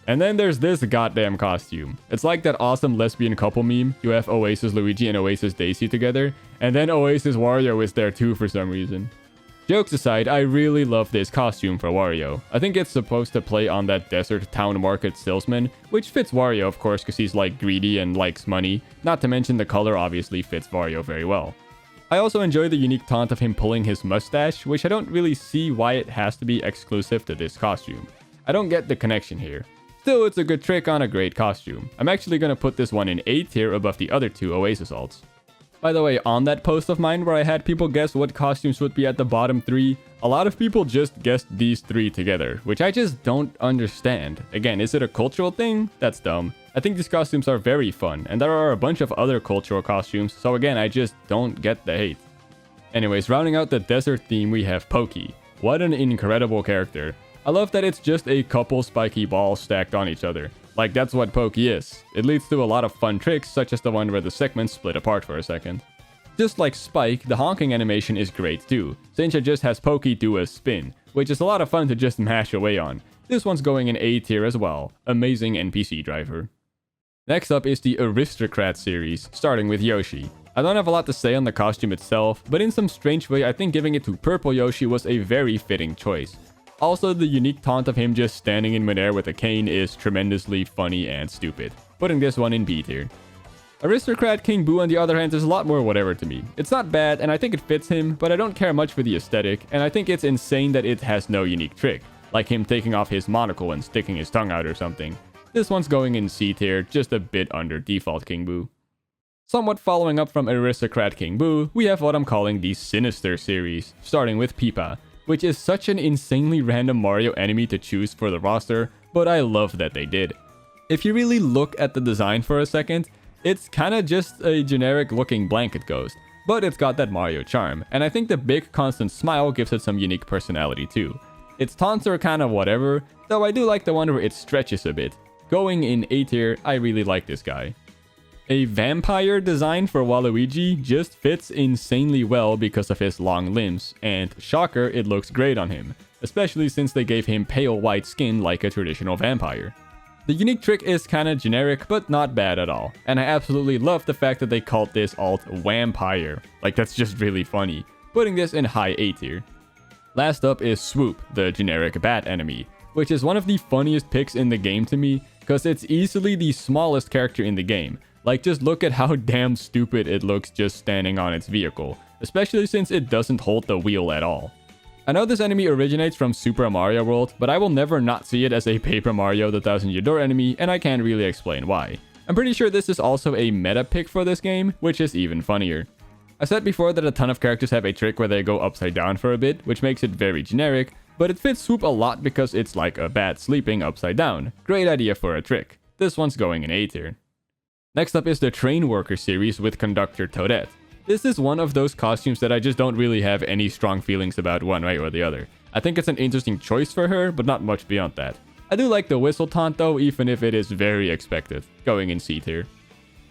And then there's this goddamn costume. It's like that awesome lesbian couple meme. You have Oasis Luigi and Oasis Daisy together, and then Oasis Wario is there too for some reason. Jokes aside, I really love this costume for Wario. I think it's supposed to play on that desert town market salesman, which fits Wario of course because he's like greedy and likes money, not to mention the color obviously fits Wario very well. I also enjoy the unique taunt of him pulling his mustache, which I don't really see why it has to be exclusive to this costume. I don't get the connection here. Still, it's a good trick on a great costume. I'm actually gonna put this one in A tier above the other two Oasis alts. By the way, on that post of mine where I had people guess what costumes would be at the bottom 3, a lot of people just guessed these 3 together, which I just don't understand. Again, is it a cultural thing? That's dumb. I think these costumes are very fun, and there are a bunch of other cultural costumes, so again, I just don't get the hate. Anyways, rounding out the desert theme, we have Pokey. What an incredible character. I love that it's just a couple spiky balls stacked on each other. Like, that's what Pokey is. It leads to a lot of fun tricks, such as the one where the segments split apart for a second. Just like Spike, the honking animation is great too. Sincha just has Pokey do a spin, which is a lot of fun to just mash away on. This one's going in A tier as well. Amazing NPC driver. Next up is the Aristocrat series, starting with Yoshi. I don't have a lot to say on the costume itself, but in some strange way I think giving it to Purple Yoshi was a very fitting choice. Also, the unique taunt of him just standing in midair with a cane is tremendously funny and stupid. Putting this one in B tier. Aristocrat King Boo on the other hand is a lot more whatever to me. It's not bad and I think it fits him, but I don't care much for the aesthetic, and I think it's insane that it has no unique trick, like him taking off his monocle and sticking his tongue out or something. This one's going in C tier, just a bit under default King Boo. Somewhat following up from Aristocrat King Boo, we have what I'm calling the Sinister series, starting with Peepa, which is such an insanely random Mario enemy to choose for the roster, but I love that they did. If you really look at the design for a second, it's kinda just a generic looking blanket ghost, but it's got that Mario charm, and I think the big constant smile gives it some unique personality too. Its taunts are kinda whatever, though I do like the one where it stretches a bit. Going in A tier, I really like this guy. A vampire design for Waluigi just fits insanely well because of his long limbs, and shocker, it looks great on him, especially since they gave him pale white skin like a traditional vampire. The unique trick is kinda generic, but not bad at all, and I absolutely love the fact that they called this alt Vampire. Like, that's just really funny, putting this in high A tier. Last up is Swoop, the generic bat enemy, which is one of the funniest picks in the game to me, because it's easily the smallest character in the game. Like, just look at how damn stupid it looks just standing on its vehicle, especially since it doesn't hold the wheel at all. I know this enemy originates from Super Mario World, but I will never not see it as a Paper Mario the Thousand Year Door enemy, and I can't really explain why. I'm pretty sure this is also a meta pick for this game, which is even funnier. I said before that a ton of characters have a trick where they go upside down for a bit, which makes it very generic, but it fits Swoop a lot because it's like a bat sleeping upside down. Great idea for a trick. This one's going in A tier. Next up is the Train Worker series with Conductor Toadette. This is one of those costumes that I just don't really have any strong feelings about one way or the other. I think it's an interesting choice for her, but not much beyond that. I do like the whistle taunt though, even if it is very expected, going in C tier.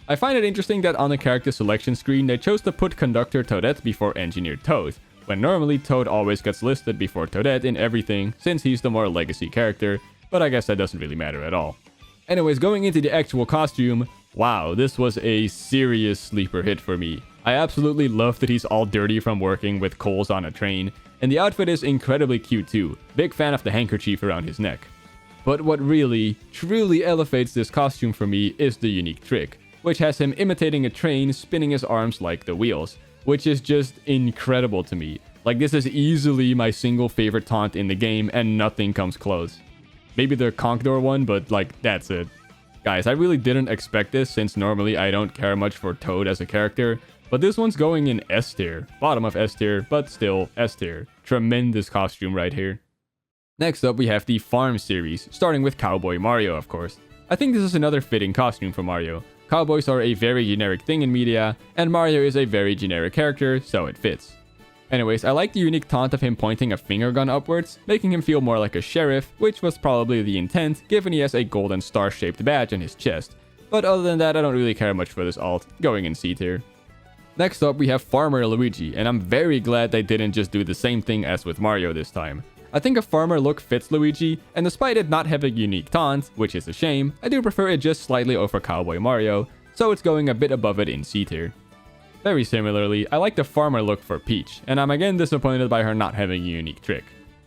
I find it interesting that on the character selection screen they chose to put Conductor Toadette before Engineer Toad, when normally Toad always gets listed before Toadette in everything since he's the more legacy character, but I guess that doesn't really matter at all. Anyways, going into the actual costume, wow, this was a serious sleeper hit for me. I absolutely love that he's all dirty from working with coals on a train, and the outfit is incredibly cute too. Big fan of the handkerchief around his neck. But what really, truly elevates this costume for me is the unique trick, which has him imitating a train spinning his arms like the wheels, which is just incredible to me. Like, this is easily my single favorite taunt in the game, and nothing comes close. Maybe the Conk Door one, but like, that's it. Guys, I really didn't expect this since normally I don't care much for Toad as a character, but this one's going in S tier. Bottom of S tier, but still S tier. Tremendous costume right here. Next up, we have the Farm series, starting with Cowboy Mario, of course. I think this is another fitting costume for Mario. Cowboys are a very generic thing in media, and Mario is a very generic character, so it fits. Anyways, I like the unique taunt of him pointing a finger gun upwards, making him feel more like a sheriff, which was probably the intent, given he has a golden star-shaped badge on his chest. But other than that, I don't really care much for this alt, going in C tier. Next up, we have Farmer Luigi, and I'm very glad they didn't just do the same thing as with Mario this time. I think a farmer look fits Luigi, and despite it not having unique taunt, which is a shame, I do prefer it just slightly over Cowboy Mario, so it's going a bit above it in C tier. Very similarly, I like the farmer look for Peach, and I'm again disappointed by her not having a unique trick.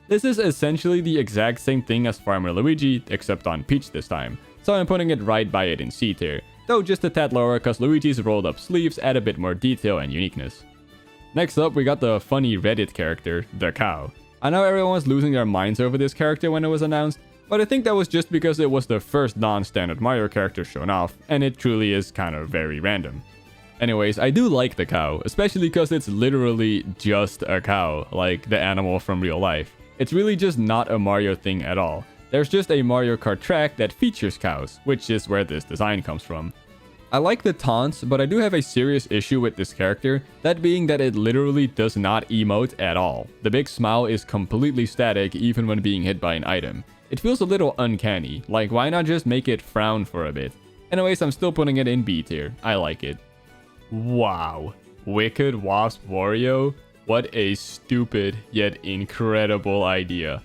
This is essentially the exact same thing as Farmer Luigi, except on Peach this time, so I'm putting it right by it in C tier, though just a tad lower cause Luigi's rolled up sleeves add a bit more detail and uniqueness. Next up, we got the funny Reddit character, the Cow. I know everyone was losing their minds over this character when it was announced, but I think that was just because it was the first non-standard Mario character shown off, and it truly is kind of very random. Anyways, I do like the cow, especially because it's literally just a cow, like the animal from real life. It's really just not a Mario thing at all. There's just a Mario Kart track that features cows, which is where this design comes from. I like the taunts, but I do have a serious issue with this character, that being that it literally does not emote at all. The big smile is completely static even when being hit by an item. It feels a little uncanny, like why not just make it frown for a bit? Anyways, I'm still putting it in B tier. I like it. Wow. Wicked Wasp Wario? What a stupid yet incredible idea.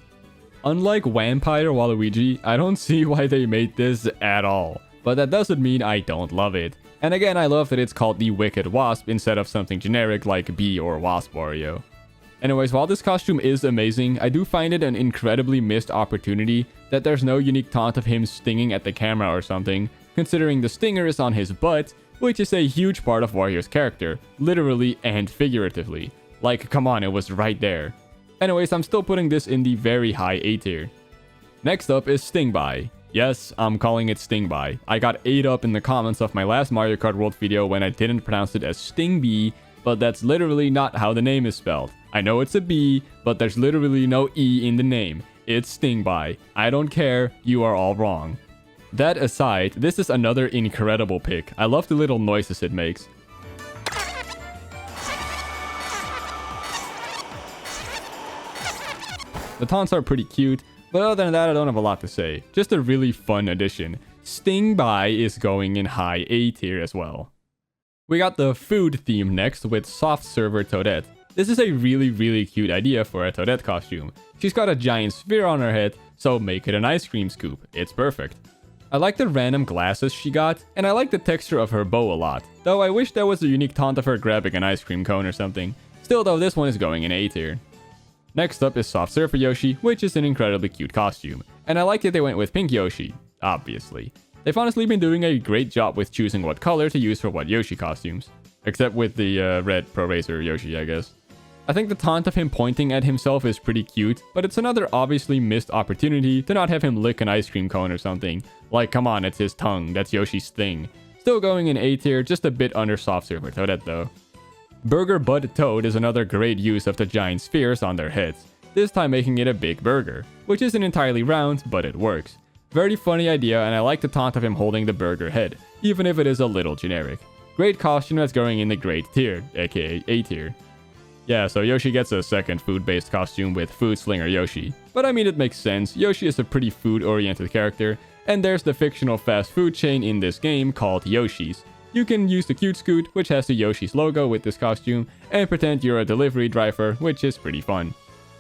Unlike Vampire Waluigi, I don't see why they made this at all. But that doesn't mean I don't love it. And again, I love that it's called the Wicked Wasp instead of something generic like Bee or Wasp Wario. Anyways, while this costume is amazing, I do find it an incredibly missed opportunity that there's no unique taunt of him stinging at the camera or something, considering the stinger is on his butt, which is a huge part of Wario's character, literally and figuratively. Like, come on, it was right there. Anyways, I'm still putting this in the very high A tier. Next up is Stingby. Yes, I'm calling it Stingby. I got ate up in the comments of my last Mario Kart World video when I didn't pronounce it as Stingbee, but that's literally not how the name is spelled. I know it's a B, but there's literally no E in the name. It's Stingby. I don't care, you are all wrong. That aside, this is another incredible pick. I love the little noises it makes. The taunts are pretty cute, but other than that, I don't have a lot to say. Just a really fun addition. Stingby is going in high A tier as well. We got the food theme next with Soft Server Toadette. This is a really cute idea for a Toadette costume. She's got a giant sphere on her head, so make it an ice cream scoop. It's perfect. I like the random glasses she got, and I like the texture of her bow a lot, though I wish there was a unique taunt of her grabbing an ice cream cone or something. Still though, this one is going in A tier. Next up is Soft Surfer Yoshi, which is an incredibly cute costume. And I like that they went with Pink Yoshi, obviously. They've honestly been doing a great job with choosing what color to use for what Yoshi costumes. Except with the red Pro Racer Yoshi, I guess. I think the taunt of him pointing at himself is pretty cute, but it's another obviously missed opportunity to not have him lick an ice cream cone or something. Like, come on, it's his tongue, that's Yoshi's thing. Still going in A tier, just a bit under Soft Server Toadette though. Burger Bud Toad is another great use of the giant spheres on their heads, this time making it a big burger, which isn't entirely round, but it works. Very funny idea, and I like the taunt of him holding the burger head, even if it is a little generic. Great costume that's going in the great tier, aka A tier. Yeah, so Yoshi gets a second food-based costume with Food Slinger Yoshi. But I mean, it makes sense, Yoshi is a pretty food-oriented character, and there's the fictional fast food chain in this game called Yoshi's. You can use the Cute Scoot, which has the Yoshi's logo with this costume, and pretend you're a delivery driver, which is pretty fun.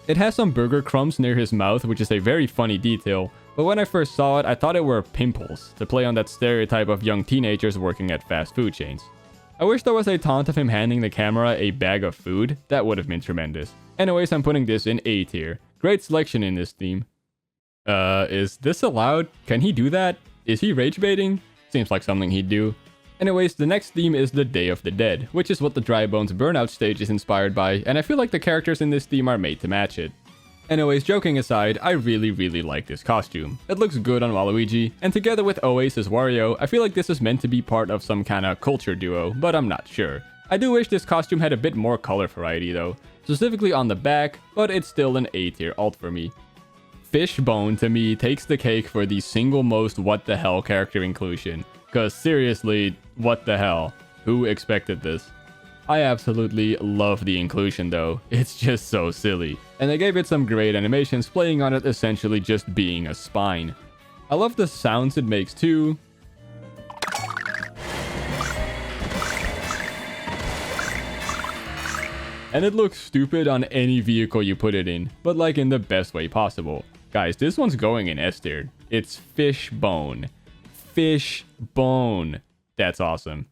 It has some burger crumbs near his mouth, which is a very funny detail, but when I first saw it, I thought it were pimples, to play on that stereotype of young teenagers working at fast food chains. I wish there was a taunt of him handing the camera a bag of food, that would have been tremendous. Anyways, I'm putting this in A tier. Great selection in this theme. Is this allowed? Can he do that? Is he rage baiting? Seems like something he'd do. Anyways, the next theme is the Day of the Dead, which is what the Dry Bones Burnout stage is inspired by, and I feel like the characters in this theme are made to match it. Anyways, joking aside, I really like this costume. It looks good on Waluigi, and together with Oasis Wario, I feel like this is meant to be part of some kinda culture duo, but I'm not sure. I do wish this costume had a bit more color variety though, specifically on the back, but it's still an A tier alt for me. Fishbone to me takes the cake for the single most what the hell character inclusion. Cause seriously, what the hell? Who expected this? I absolutely love the inclusion though, it's just so silly. And they gave it some great animations playing on it essentially just being a spine. I love the sounds it makes too. And it looks stupid on any vehicle you put it in, but like in the best way possible. Guys, this one's going in S tier. It's Fishbone. Fishbone. That's awesome.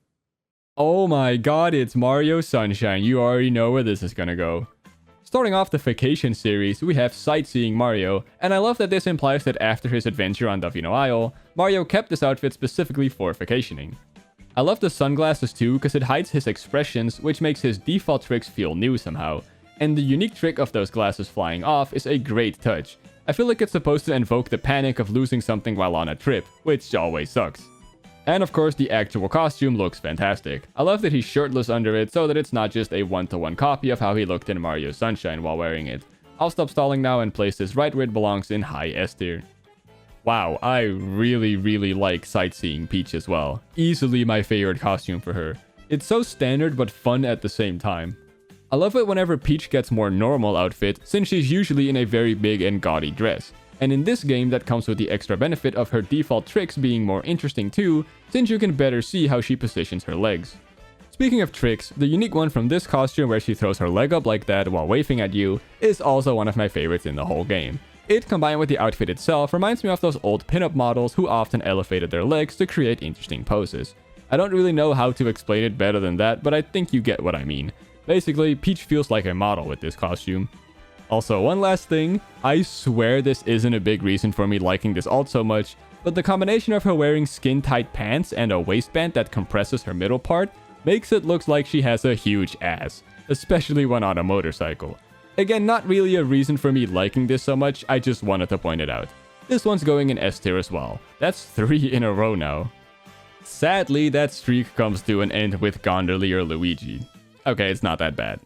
Oh my god, it's Mario Sunshine. You already know where this is gonna go. Starting off the Vacation series, we have Sightseeing Mario, and I love that this implies that after his adventure on Davino Isle, Mario kept this outfit specifically for vacationing. I love the sunglasses too, because it hides his expressions, which makes his default tricks feel new somehow. And the unique trick of those glasses flying off is a great touch. I feel like it's supposed to invoke the panic of losing something while on a trip, which always sucks. And of course, the actual costume looks fantastic. I love that he's shirtless under it, so that it's not just a one-to-one copy of how he looked in Mario Sunshine while wearing it. I'll stop stalling now and place this right where it belongs in high S tier. Wow, I really like Sightseeing Peach as well. Easily my favorite costume for her. It's so standard but fun at the same time. I love it whenever Peach gets more normal outfit, since she's usually in a very big and gaudy dress. And in this game, that comes with the extra benefit of her default tricks being more interesting too, since you can better see how she positions her legs. Speaking of tricks, the unique one from this costume where she throws her leg up like that while waving at you is also one of my favorites in the whole game. It, combined with the outfit itself, reminds me of those old pinup models who often elevated their legs to create interesting poses. I don't really know how to explain it better than that, but I think you get what I mean. Basically, Peach feels like a model with this costume. Also, one last thing, I swear this isn't a big reason for me liking this alt so much, but the combination of her wearing skin-tight pants and a waistband that compresses her middle part makes it look like she has a huge ass, especially when on a motorcycle. Again, not really a reason for me liking this so much, I just wanted to point it out. This one's going in S tier as well. That's 3 in a row now. Sadly, that streak comes to an end with Gondolier Luigi. Okay, it's not that bad.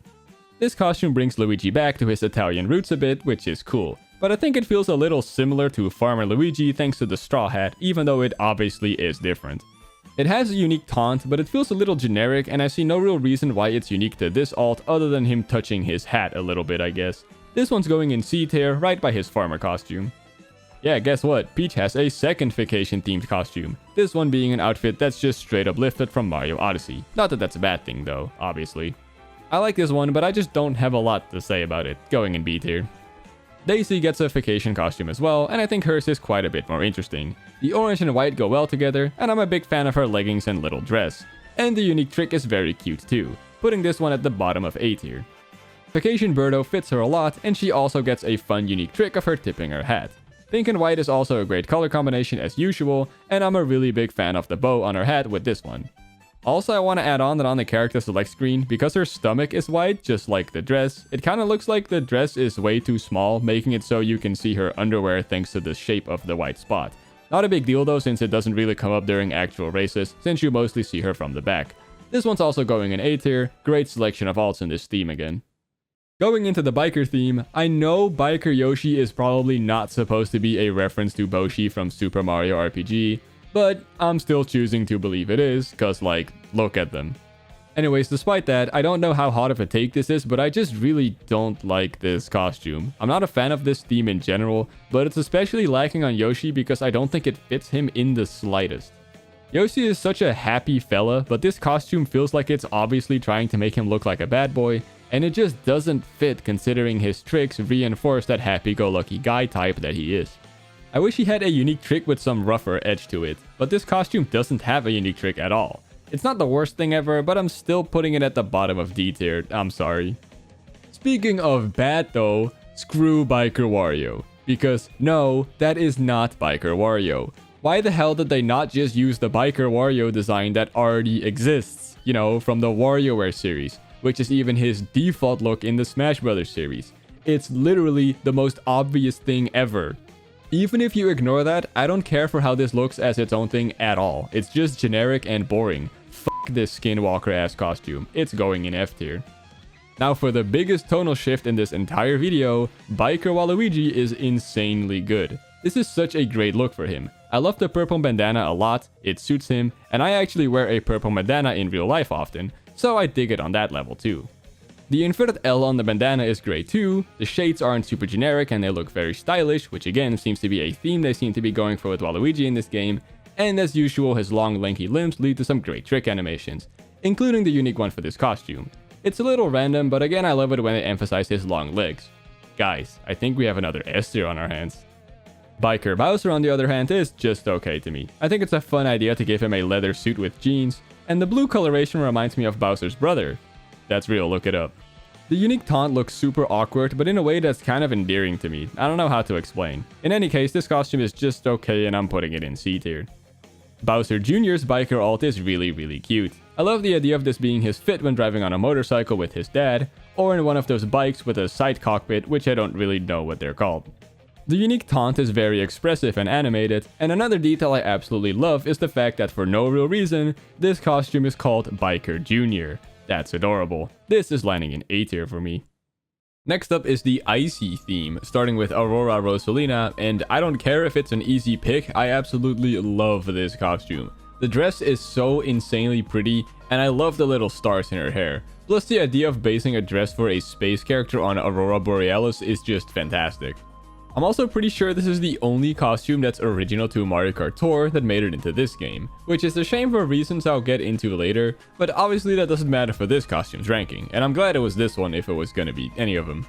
This costume brings Luigi back to his Italian roots a bit, which is cool. But I think it feels a little similar to Farmer Luigi thanks to the straw hat, even though it obviously is different. It has a unique taunt, but it feels a little generic, and I see no real reason why it's unique to this alt other than him touching his hat a little bit, I guess. This one's going in C tier, right by his farmer costume. Yeah, guess what? Peach has a second vacation-themed costume. This one being an outfit that's just straight up lifted from Mario Odyssey. Not that that's a bad thing though, obviously. I like this one, but I just don't have a lot to say about it, going in B tier. Daisy gets a vacation costume as well, and I think hers is quite a bit more interesting. The orange and white go well together, and I'm a big fan of her leggings and little dress. And the unique trick is very cute too, putting this one at the bottom of A tier. Vacation Birdo fits her a lot, and she also gets a fun unique trick of her tipping her hat. Pink and white is also a great color combination as usual, and I'm a really big fan of the bow on her hat with this one. Also, I want to add on that on the character select screen, because her stomach is white, just like the dress, it kind of looks like the dress is way too small, making it so you can see her underwear thanks to the shape of the white spot. Not a big deal though, since it doesn't really come up during actual races, since you mostly see her from the back. This one's also going in A tier, great selection of alts in this theme again. Going into the biker theme, I know Biker Yoshi is probably not supposed to be a reference to Boshi from Super Mario RPG, but I'm still choosing to believe it is, cause like, look at them. Anyways, despite that, I don't know how hot of a take this is, but I just really don't like this costume. I'm not a fan of this theme in general, but it's especially lacking on Yoshi because I don't think it fits him in the slightest. Yoshi is such a happy fella, but this costume feels like it's obviously trying to make him look like a bad boy, and it just doesn't fit considering his tricks reinforce that happy-go-lucky guy type that he is. I wish he had a unique trick with some rougher edge to it, but this costume doesn't have a unique trick at all. It's not the worst thing ever, but I'm still putting it at the bottom of D tier, I'm sorry. Speaking of bad though, screw Biker Wario. Because no, that is not Biker Wario. Why the hell did they not just use the Biker Wario design that already exists? You know, from the WarioWare series, which is even his default look in the Smash Bros. Series. It's literally the most obvious thing ever. Even if you ignore that, I don't care for how this looks as its own thing at all. It's just generic and boring. Fuck this Skinwalker ass costume. It's going in F tier. Now for the biggest tonal shift in this entire video, Biker Waluigi is insanely good. This is such a great look for him. I love the purple bandana a lot, it suits him, and I actually wear a purple bandana in real life often, so I dig it on that level too. The inverted L on the bandana is great too, the shades aren't super generic and they look very stylish, which again seems to be a theme they seem to be going for with Waluigi in this game, and as usual his long lanky limbs lead to some great trick animations, including the unique one for this costume. It's a little random, but again I love it when they emphasize his long legs. Guys, I think we have another S tier on our hands. Biker Bowser on the other hand is just okay to me. I think it's a fun idea to give him a leather suit with jeans, and the blue coloration reminds me of Bowser's brother. That's real, look it up. The unique taunt looks super awkward, but in a way that's kind of endearing to me. I don't know how to explain. In any case, this costume is just okay and I'm putting it in C tier. Bowser Jr.'s biker alt is really cute. I love the idea of this being his fit when driving on a motorcycle with his dad, or in one of those bikes with a side cockpit, which I don't really know what they're called. The unique taunt is very expressive and animated, and another detail I absolutely love is the fact that for no real reason, this costume is called Biker Jr. That's adorable. This is landing in A tier for me. Next up is the Icy theme, starting with Aurora Rosalina, and I don't care if it's an easy pick, I absolutely love this costume. The dress is so insanely pretty, and I love the little stars in her hair. Plus the idea of basing a dress for a space character on Aurora Borealis is just fantastic. I'm also pretty sure this is the only costume that's original to Mario Kart Tour that made it into this game, which is a shame for reasons I'll get into later, but obviously that doesn't matter for this costume's ranking, and I'm glad it was this one if it was gonna be any of them.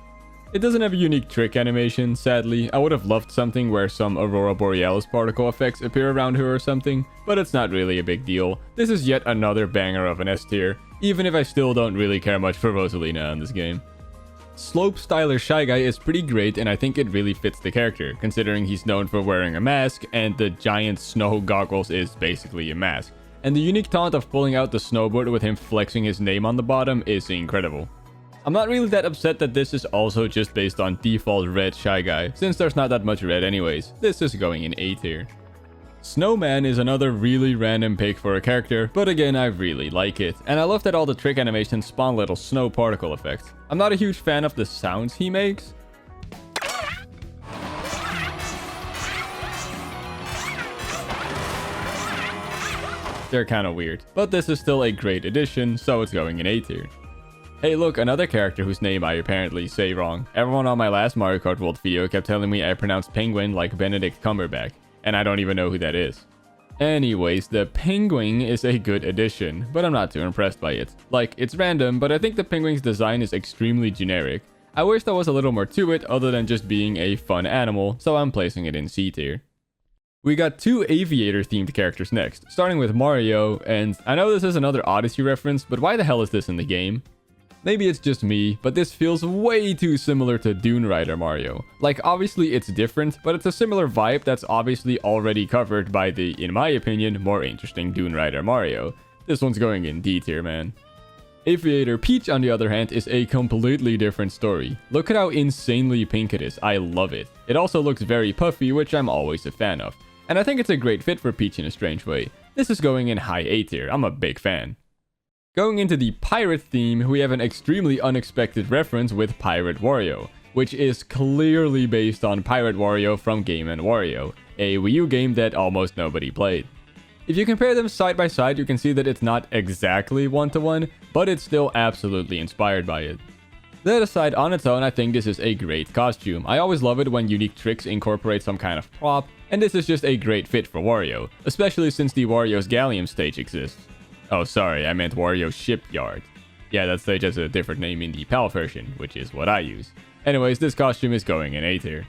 It doesn't have a unique trick animation, sadly. I would have loved something where some Aurora Borealis particle effects appear around her or something, but it's not really a big deal. This is yet another banger of an S tier, even if I still don't really care much for Rosalina in this game. Slope Styler Shy Guy is pretty great, and I think it really fits the character, considering he's known for wearing a mask, and the giant snow goggles is basically a mask. And the unique taunt of pulling out the snowboard with him flexing his name on the bottom is incredible. I'm not really that upset that this is also just based on default red Shy Guy, since there's not that much red anyways. This is going in A tier. Snowman is another really random pick for a character, but again I really like it, and I love that all the trick animations spawn little snow particle effects. I'm not a huge fan of the sounds he makes. They're kinda weird, but this is still a great addition, so it's going in A tier. Hey look, another character whose name I apparently say wrong. Everyone on my last Mario Kart World video kept telling me I pronounced Penguin like Benedict Cumberbatch, and I don't even know who that is. Anyways, the Penguin is a good addition, but I'm not too impressed by it. Like, it's random, but I think the Penguin's design is extremely generic. I wish there was a little more to it other than just being a fun animal, so I'm placing it in C tier. We got two Aviator themed characters next, starting with Mario, and I know this is another Odyssey reference, but why the hell is this in the game? Maybe it's just me, but this feels way too similar to Dune Rider Mario. Like, obviously it's different, but it's a similar vibe that's obviously already covered by the, in my opinion, more interesting Dune Rider Mario. This one's going in D tier, man. Aviator Peach, on the other hand, is a completely different story. Look at how insanely pink it is, I love it. It also looks very puffy, which I'm always a fan of. And I think it's a great fit for Peach in a strange way. This is going in high A tier, I'm a big fan. Going into the pirate theme, we have an extremely unexpected reference with Pirate Wario, which is clearly based on Pirate Wario from Game & Wario, a Wii U game that almost nobody played. If you compare them side by side, you can see that it's not exactly one-to-one, but it's still absolutely inspired by it. That aside, on its own, I think this is a great costume. I always love it when unique tricks incorporate some kind of prop, and this is just a great fit for Wario, especially since the Wario's Gallium stage exists. Oh, sorry, I meant Wario Shipyard. Yeah, that stage has a different name in the PAL version, which is what I use. Anyways, this costume is going in A tier.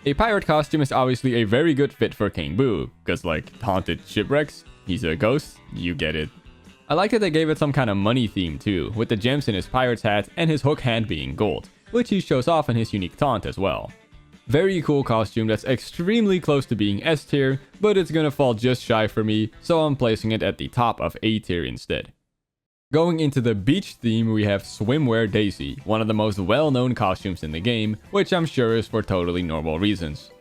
A pirate costume is obviously a very good fit for King Boo, because like, haunted shipwrecks, he's a ghost, you get it. I like that they gave it some kind of money theme too, with the gems in his pirate's hat and his hook hand being gold, which he shows off in his unique taunt as well. Very cool costume that's extremely close to being S tier, but it's gonna fall just shy for me, so I'm placing it at the top of A tier instead. Going into the beach theme, we have Swimwear Daisy, one of the most well-known costumes in the game, which I'm sure is for totally normal reasons.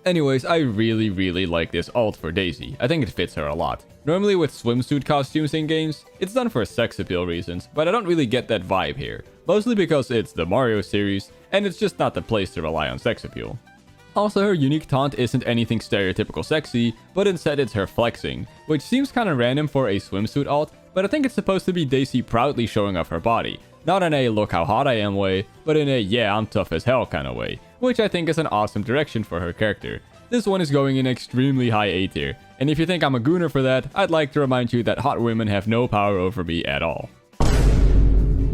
Anyways, I really like this alt for Daisy. I think it fits her a lot. Normally with swimsuit costumes in games, it's done for sex appeal reasons, but I don't really get that vibe here. Mostly because it's the Mario series, and it's just not the place to rely on sex appeal. Also, her unique taunt isn't anything stereotypical sexy, but instead it's her flexing, which seems kinda random for a swimsuit alt, but I think it's supposed to be Daisy proudly showing off her body. Not in a look how hot I am way, but in a yeah I'm tough as hell kinda way, which I think is an awesome direction for her character. This one is going in extremely high A tier, and if you think I'm a gooner for that, I'd like to remind you that hot women have no power over me at all.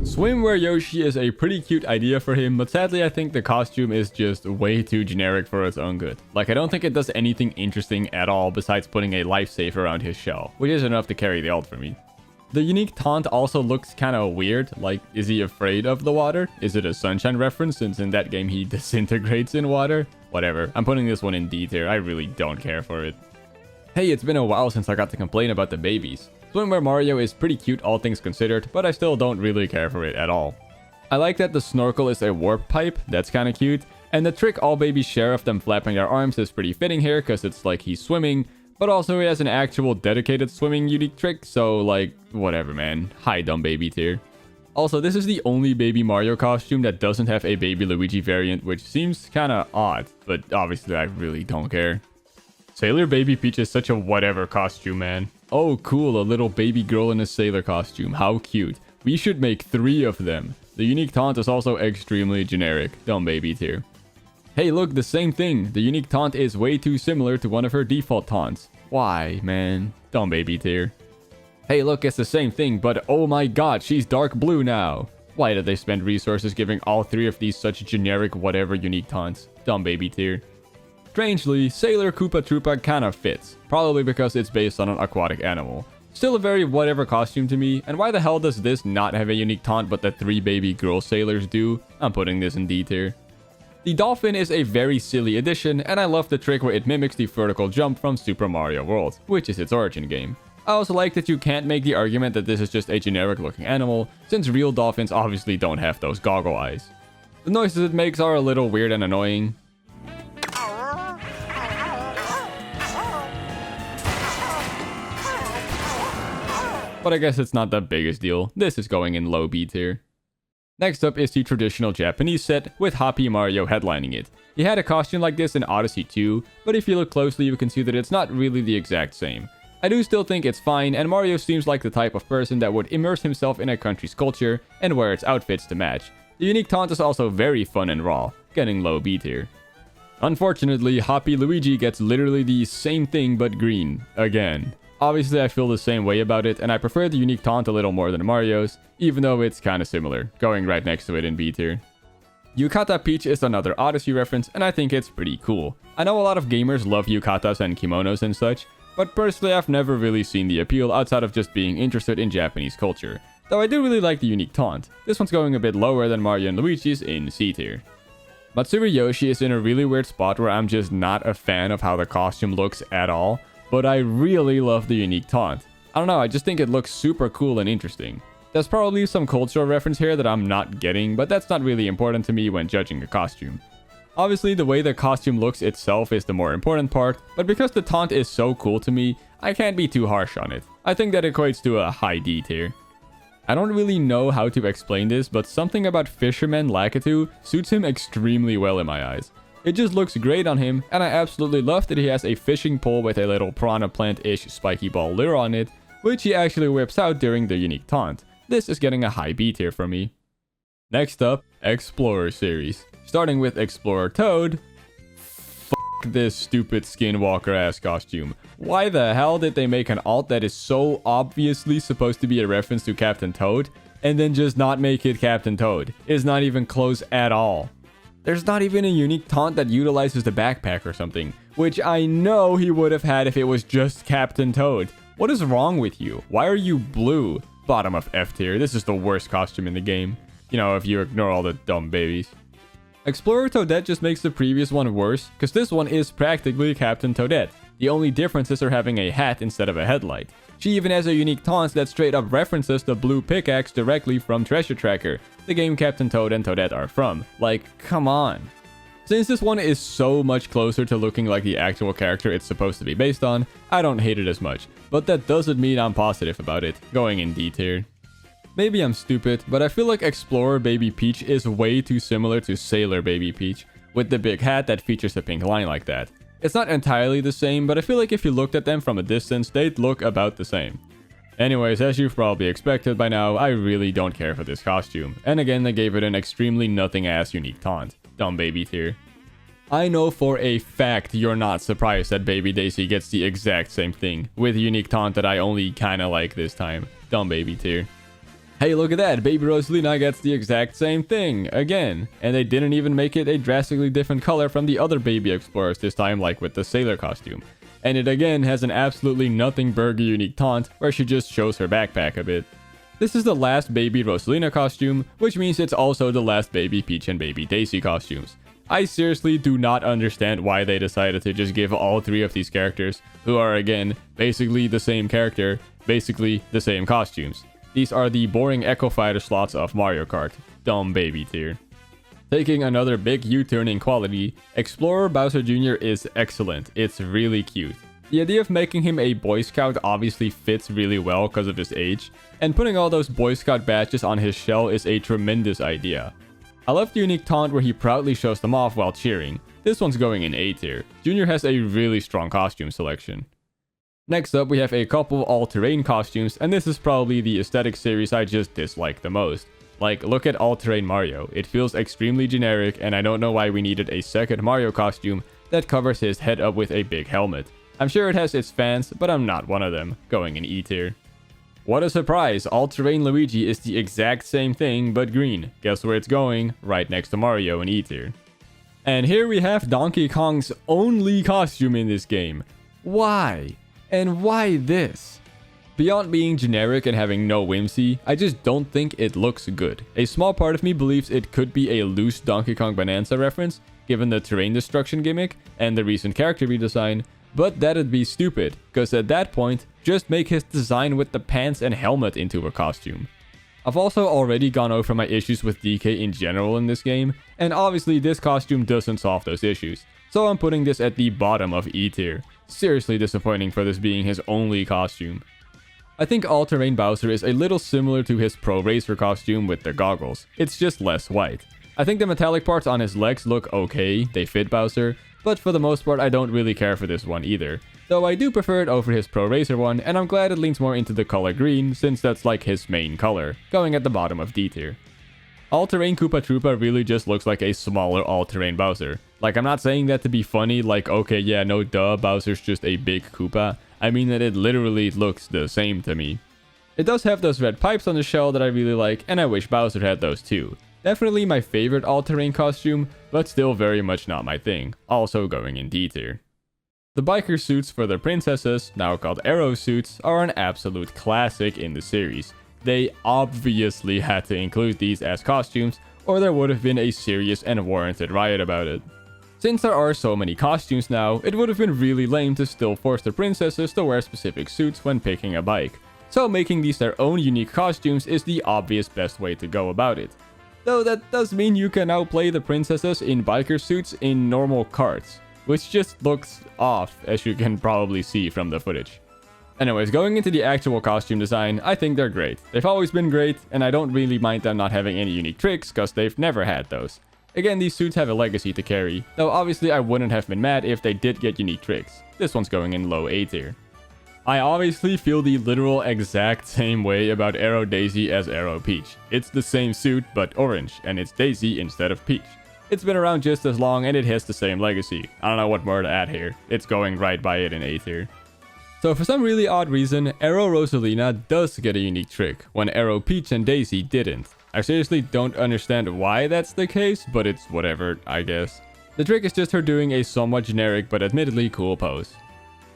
Swimwear Yoshi is a pretty cute idea for him, but sadly I think the costume is just way too generic for its own good. Like, I don't think it does anything interesting at all besides putting a life saver around his shell, which is enough to carry the ult for me. The unique taunt also looks kinda weird. Like, is he afraid of the water? Is it a Sunshine reference since in that game he disintegrates in water? Whatever, I'm putting this one in D tier. I really don't care for it. Hey, it's been a while since I got to complain about the babies. Swimwear Mario is pretty cute all things considered, but I still don't really care for it at all. I like that the snorkel is a warp pipe, that's kinda cute, and the trick all babies share of them flapping their arms is pretty fitting here cause it's like he's swimming, but also he has an actual dedicated swimming unique trick, so like, whatever man, high dumb baby tier. Also, this is the only Baby Mario costume that doesn't have a Baby Luigi variant, which seems kinda odd, but obviously I really don't care. Sailor Baby Peach is such a whatever costume, man. Oh cool, a little baby girl in a sailor costume, how cute. We should make 3 of them. The unique taunt is also extremely generic, dumb baby tier. Hey look, the same thing. The unique taunt is way too similar to one of her default taunts. Why, man? Dumb baby tier. Hey look, it's the same thing, but oh my god, she's dark blue now. Why did they spend resources giving all 3 of these such generic whatever unique taunts? Dumb baby tier. Strangely, Sailor Koopa Troopa kinda fits, probably because it's based on an aquatic animal. Still a very whatever costume to me, and why the hell does this not have a unique taunt but the 3 baby girl sailors do? I'm putting this in D tier. The dolphin is a very silly addition, and I love the trick where it mimics the vertical jump from Super Mario World, which is its origin game. I also like that you can't make the argument that this is just a generic looking animal, since real dolphins obviously don't have those goggle eyes. The noises it makes are a little weird and annoying. But I guess it's not the biggest deal. This is going in low B tier. Next up is the traditional Japanese set with Happy Mario headlining it. He had a costume like this in Odyssey 2, but if you look closely you can see that it's not really the exact same. I do still think it's fine, and Mario seems like the type of person that would immerse himself in a country's culture and wear its outfits to match. The unique taunt is also very fun and raw, getting low B tier. Unfortunately, Happy Luigi gets literally the same thing but green, again. Obviously, I feel the same way about it, and I prefer the unique taunt a little more than Mario's, even though it's kinda similar, going right next to it in B tier. Yukata Peach is another Odyssey reference, and I think it's pretty cool. I know a lot of gamers love yukatas and kimonos and such, but personally I've never really seen the appeal outside of just being interested in Japanese culture. Though I do really like the unique taunt. This one's going a bit lower than Mario and Luigi's in C tier. Matsuri Yoshi is in a really weird spot where I'm just not a fan of how the costume looks at all, but I really love the unique taunt. I don't know, I just think it looks super cool and interesting. There's probably some cultural reference here that I'm not getting, but that's not really important to me when judging a costume. Obviously, the way the costume looks itself is the more important part, but because the taunt is so cool to me, I can't be too harsh on it. I think that equates to a high D tier. I don't really know how to explain this, but something about Fisherman Lakitu suits him extremely well in my eyes. It just looks great on him, and I absolutely love that he has a fishing pole with a little piranha plant-ish spiky ball lure on it, which he actually whips out during the unique taunt. This is getting a high B tier for me. Next up, Explorer series. Starting with Explorer Toad. Fuck this stupid Skinwalker ass costume. Why the hell did they make an alt that is so obviously supposed to be a reference to Captain Toad, and then just not make it Captain Toad? It's not even close at all. There's not even a unique taunt that utilizes the backpack or something, which I know he would have had if it was just Captain Toad. What is wrong with you? Why are you blue? Bottom of F tier. This is the worst costume in the game. You know, if you ignore all the dumb babies. Explorer Toadette just makes the previous one worse, because this one is practically Captain Toadette. The only difference is her having a hat instead of a headlight. She even has a unique taunt that straight up references the blue pickaxe directly from Treasure Tracker, the game Captain Toad and Toadette are from. Like, come on. Since this one is so much closer to looking like the actual character it's supposed to be based on, I don't hate it as much, but that doesn't mean I'm positive about it, going in D tier. Maybe I'm stupid, but I feel like Explorer Baby Peach is way too similar to Sailor Baby Peach, with the big hat that features a pink line like that. It's not entirely the same, but I feel like if you looked at them from a distance, they'd look about the same. Anyways, as you've probably expected by now, I really don't care for this costume. And again, they gave it an extremely nothing-ass unique taunt. Dumb baby tier. I know for a fact you're not surprised that Baby Daisy gets the exact same thing, with a unique taunt that I only kinda like this time. Dumb baby tier. Hey, look at that, baby Rosalina gets the exact same thing, again. And they didn't even make it a drastically different color from the other baby explorers this time, like with the sailor costume. And it again has an absolutely nothing burger unique taunt, where she just shows her backpack a bit. This is the last baby Rosalina costume, which means it's also the last baby Peach and baby Daisy costumes. I seriously do not understand why they decided to just give all three of these characters, who are again, basically the same character, basically the same costumes. These are the boring Echo Fighter slots of Mario Kart. Dumb baby tier. Taking another big U-turn in quality, Explorer Bowser Jr. is excellent. It's really cute. The idea of making him a Boy Scout obviously fits really well because of his age, and putting all those Boy Scout badges on his shell is a tremendous idea. I love the unique taunt where he proudly shows them off while cheering. This one's going in A tier. Junior has a really strong costume selection. Next up, we have a couple all-terrain costumes, and this is probably the aesthetic series I just dislike the most. Like, look at all-terrain Mario. It feels extremely generic, and I don't know why we needed a second Mario costume that covers his head up with a big helmet. I'm sure it has its fans, but I'm not one of them, going in E tier. What a surprise, all-terrain Luigi is the exact same thing, but green. Guess where it's going? Right next to Mario in E tier. And here we have Donkey Kong's only costume in this game. Why? And why this? Beyond being generic and having no whimsy, I just don't think it looks good. A small part of me believes it could be a loose Donkey Kong Bonanza reference, given the terrain destruction gimmick and the recent character redesign, but that'd be stupid, cause at that point, just make his design with the pants and helmet into a costume. I've also already gone over my issues with DK in general in this game, and obviously this costume doesn't solve those issues, so I'm putting this at the bottom of E tier. Seriously disappointing for this being his only costume. I think all-terrain Bowser is a little similar to his Pro Racer costume with the goggles, it's just less white. I think the metallic parts on his legs look okay, they fit Bowser, but for the most part I don't really care for this one either. Though I do prefer it over his Pro Racer one, and I'm glad it leans more into the color green, since that's like his main color, going at the bottom of D tier. All-terrain Koopa Troopa really just looks like a smaller all-terrain Bowser. Like, I'm not saying that to be funny, like, okay, yeah, no duh, Bowser's just a big Koopa. I mean that it literally looks the same to me. It does have those red pipes on the shell that I really like, and I wish Bowser had those too. Definitely my favorite all-terrain costume, but still very much not my thing, also going in D tier. The biker suits for the princesses, now called Aero suits, are an absolute classic in the series. They obviously had to include these as costumes, or there would have been a serious and warranted riot about it. Since there are so many costumes now, it would have been really lame to still force the princesses to wear specific suits when picking a bike. So making these their own unique costumes is the obvious best way to go about it. Though that does mean you can now play the princesses in biker suits in normal carts, which just looks off, as you can probably see from the footage. Anyways, going into the actual costume design, I think they're great. They've always been great, and I don't really mind them not having any unique tricks, cause they've never had those. Again, these suits have a legacy to carry, though obviously I wouldn't have been mad if they did get unique tricks. This one's going in low A tier. I obviously feel the literal exact same way about Aero Daisy as Aero Peach. It's the same suit, but orange, and it's Daisy instead of Peach. It's been around just as long, and it has the same legacy. I don't know what more to add here. It's going right by it in A tier. So for some really odd reason, Aero Rosalina does get a unique trick, when Aero Peach and Daisy didn't. I seriously don't understand why that's the case, but it's whatever, I guess. The trick is just her doing a somewhat generic but admittedly cool pose.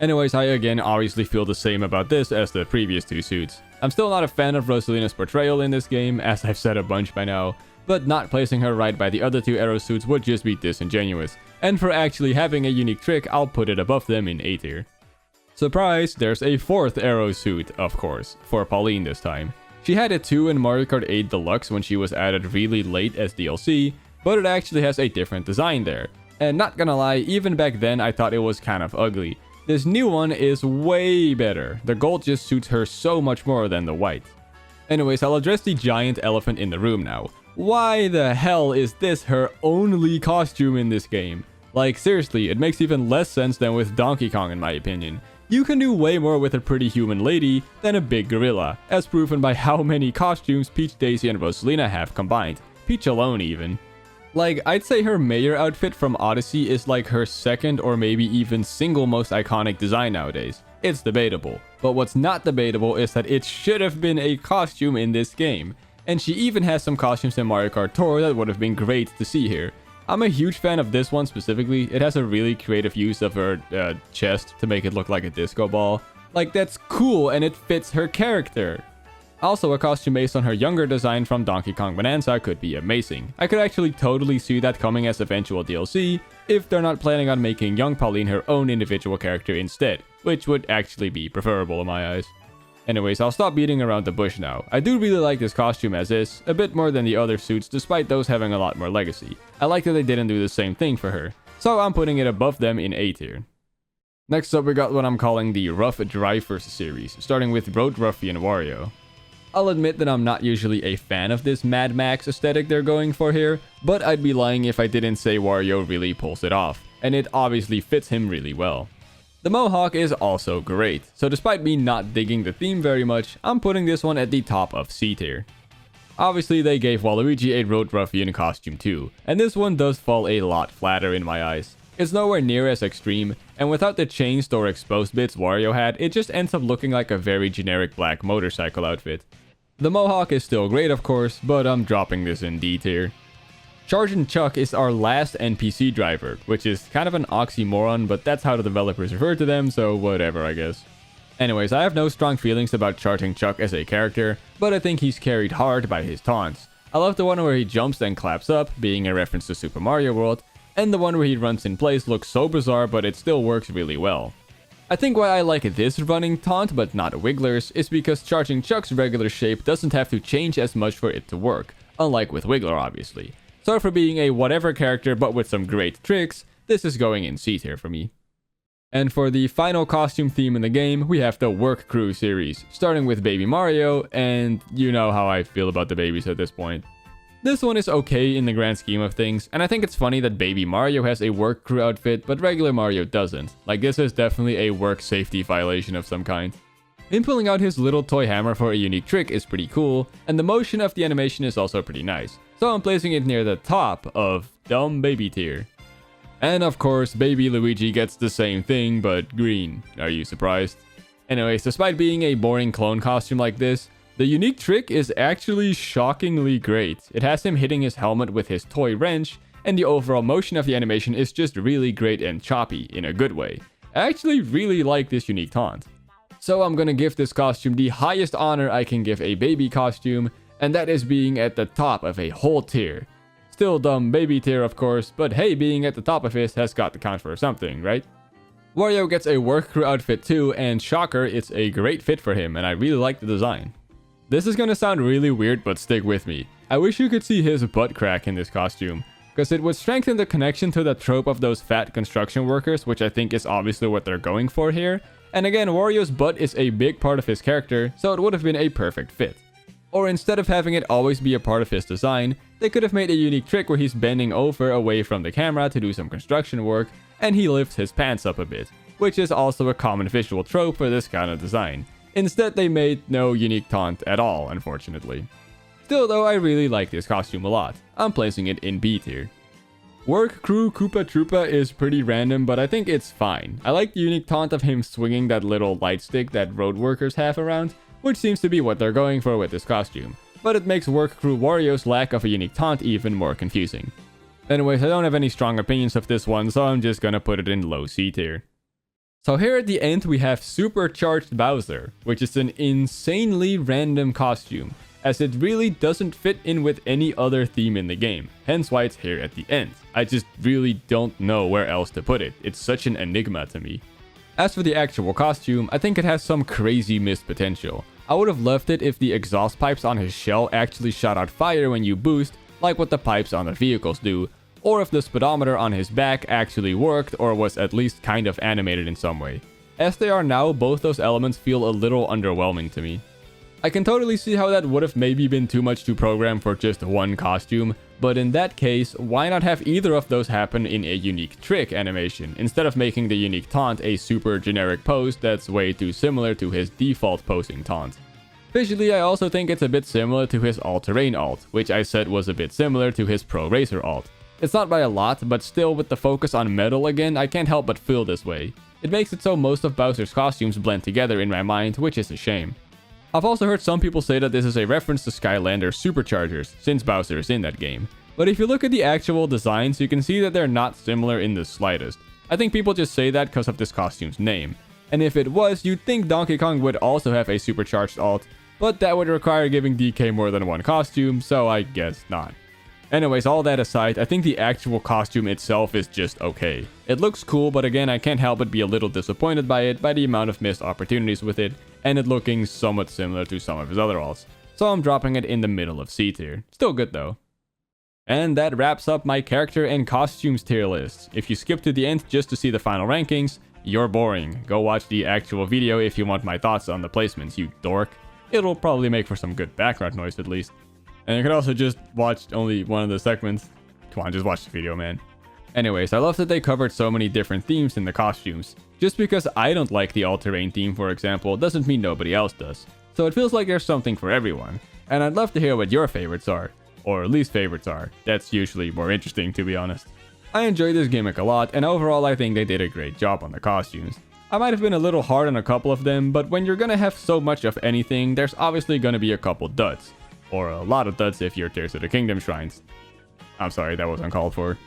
Anyways, I again obviously feel the same about this as the previous two suits. I'm still not a fan of Rosalina's portrayal in this game, as I've said a bunch by now, but not placing her right by the other two Aero suits would just be disingenuous. And for actually having a unique trick, I'll put it above them in A tier. Surprise, there's a fourth Aero suit, of course, for Pauline this time. She had it too in Mario Kart 8 Deluxe when she was added really late as DLC, but it actually has a different design there. And not gonna lie, even back then I thought it was kind of ugly. This new one is way better. The gold just suits her so much more than the white. Anyways, I'll address the giant elephant in the room now. Why the hell is this her only costume in this game? Like, seriously, it makes even less sense than with Donkey Kong in my opinion. You can do way more with a pretty human lady than a big gorilla, as proven by how many costumes Peach, Daisy, and Rosalina have combined. Peach alone even. Like, I'd say her mayor outfit from Odyssey is like her second or maybe even single most iconic design nowadays. it's debatable. But what's not debatable is that it should have been a costume in this game. And she even has some costumes in Mario Kart Tour that would have been great to see here. I'm a huge fan of this one specifically. It has a really creative use of her chest to make it look like a disco ball. Like, that's cool and it fits her character. Also, a costume based on her younger design from Donkey Kong Bonanza could be amazing. I could actually totally see that coming as eventual DLC if they're not planning on making young Pauline her own individual character instead, which would actually be preferable in my eyes. Anyways, I'll stop beating around the bush now. I do really like this costume as is, a bit more than the other suits despite those having a lot more legacy. I like that they didn't do the same thing for her, so I'm putting it above them in A tier. Next up we got what I'm calling the Rough Drivers series, starting with Road Ruffian Wario. I'll admit that I'm not usually a fan of this Mad Max aesthetic they're going for here, but I'd be lying if I didn't say Wario really pulls it off, and it obviously fits him really well. The mohawk is also great, so despite me not digging the theme very much, I'm putting this one at the top of C tier. Obviously they gave Waluigi a Road Ruffian costume too, and this one does fall a lot flatter in my eyes. It's nowhere near as extreme, and without the changed or exposed bits Wario had, it just ends up looking like a very generic black motorcycle outfit. The mohawk is still great of course, but I'm dropping this in D tier. Charging Chuck is our last NPC driver, which is kind of an oxymoron, but that's how the developers refer to them, so whatever I guess. Anyways, I have no strong feelings about Charging Chuck as a character, but I think he's carried hard by his taunts. I love the one where he jumps and claps up, being a reference to Super Mario World, and the one where he runs in place looks so bizarre but it still works really well. I think why I like this running taunt but not Wiggler's is because Charging Chuck's regular shape doesn't have to change as much for it to work, unlike with Wiggler obviously. So for being a whatever character but with some great tricks, this is going in C tier for me. And for the final costume theme in the game, we have the Work Crew series, starting with Baby Mario, and you know how I feel about the babies at this point. This one is okay in the grand scheme of things, and I think it's funny that Baby Mario has a Work Crew outfit, but regular Mario doesn't. Like, this is definitely a work safety violation of some kind. Him pulling out his little toy hammer for a unique trick is pretty cool, and the motion of the animation is also pretty nice. So I'm placing it near the top of Dumb Baby tier. And of course, Baby Luigi gets the same thing, but green. Are you surprised? Anyways, despite being a boring clone costume like this, the unique trick is actually shockingly great. It has him hitting his helmet with his toy wrench, and the overall motion of the animation is just really great and choppy, in a good way. I actually really like this unique taunt. So I'm gonna give this costume the highest honor I can give a baby costume, and that is being at the top of a whole tier. Still Dumb Baby tier of course, but hey, being at the top of this has got to count for something, right? Wario gets a Work Crew outfit too, and shocker, it's a great fit for him, and I really like the design. This is gonna sound really weird, but stick with me. I wish you could see his butt crack in this costume, because it would strengthen the connection to the trope of those fat construction workers, which I think is obviously what they're going for here. And again, Wario's butt is a big part of his character, so it would have been a perfect fit. Or instead of having it always be a part of his design, they could have made a unique trick where he's bending over away from the camera to do some construction work, and he lifts his pants up a bit, which is also a common visual trope for this kind of design. Instead, they made no unique taunt at all, unfortunately. Still though, I really like this costume a lot. I'm placing it in B tier. Work Crew Koopa Troopa is pretty random, but I think it's fine. I like the unique taunt of him swinging that little light stick that road workers have around, which seems to be what they're going for with this costume. But it makes Work Crew Wario's lack of a unique taunt even more confusing. Anyways, I don't have any strong opinions of this one, so I'm just gonna put it in low C tier. So here at the end we have Supercharged Bowser, which is an insanely random costume, as it really doesn't fit in with any other theme in the game, hence why it's here at the end. I just really don't know where else to put it, it's such an enigma to me. As for the actual costume, I think it has some crazy missed potential. I would have loved it if the exhaust pipes on his shell actually shot out fire when you boost, like what the pipes on the vehicles do, or if the speedometer on his back actually worked or was at least kind of animated in some way. As they are now, both those elements feel a little underwhelming to me. I can totally see how that would have maybe been too much to program for just one costume, but in that case, why not have either of those happen in a unique trick animation, instead of making the unique taunt a super generic pose that's way too similar to his default posing taunt. Visually, I also think it's a bit similar to his all-terrain alt, which I said was a bit similar to his Pro Racer alt. It's not by a lot, but still with the focus on metal again, I can't help but feel this way. It makes it so most of Bowser's costumes blend together in my mind, which is a shame. I've also heard some people say that this is a reference to Skylander's Superchargers, since Bowser is in that game. But if you look at the actual designs, you can see that they're not similar in the slightest. I think people just say that because of this costume's name. And if it was, you'd think Donkey Kong would also have a Supercharged alt, but that would require giving DK more than one costume, so I guess not. Anyways, all that aside, I think the actual costume itself is just okay. It looks cool, but again, I can't help but be a little disappointed by it, by the amount of missed opportunities with it, and it looking somewhat similar to some of his other alts. So I'm dropping it in the middle of C tier. Still good though. And that wraps up my character and costumes tier list. If you skip to the end just to see the final rankings, you're boring. Go watch the actual video if you want my thoughts on the placements, you dork. It'll probably make for some good background noise at least. And you could also just watch only one of the segments. Come on, just watch the video, man. Anyways, I love that they covered so many different themes in the costumes. Just because I don't like the all-terrain theme, for example, doesn't mean nobody else does. So it feels like there's something for everyone. And I'd love to hear what your favorites are. Or least favorites are. That's usually more interesting, to be honest. I enjoy this gimmick a lot, and overall I think they did a great job on the costumes. I might have been a little hard on a couple of them, but when you're gonna have so much of anything, there's obviously gonna be a couple duds. Or a lot of duds if you're Tears of the Kingdom shrines. I'm sorry, that was uncalled for.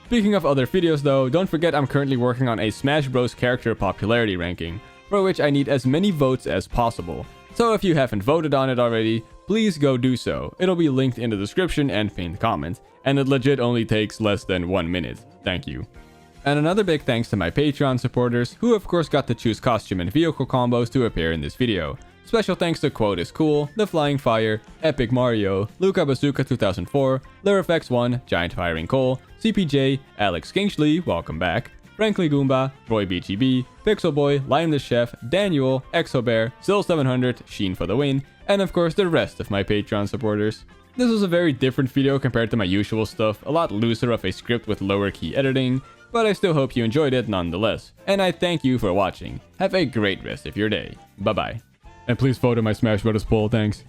Speaking of other videos though, don't forget I'm currently working on a Smash Bros character popularity ranking, for which I need as many votes as possible. So if you haven't voted on it already, please go do so. It'll be linked in the description and pinned comment, and it legit only takes less than 1 minute. Thank you. And another big thanks to my Patreon supporters, who of course got to choose costume and vehicle combos to appear in this video. Special thanks to Quote is Cool, The Flying Fire, Epic Mario, Luca Bazooka 2004, LurFX1, Giant Firing Cole, CPJ, Alex Kingsley, welcome back, Frankly Goomba, Roy BGB, Pixel Boy, Lion the Chef, Daniel, Exobear, Sil700, Sheen for the win, and of course the rest of my Patreon supporters. This was a very different video compared to my usual stuff, a lot looser of a script with lower key editing, but I still hope you enjoyed it nonetheless. And I thank you for watching. Have a great rest of your day. Bye bye. And please vote in my Smash Bros. Poll, thanks.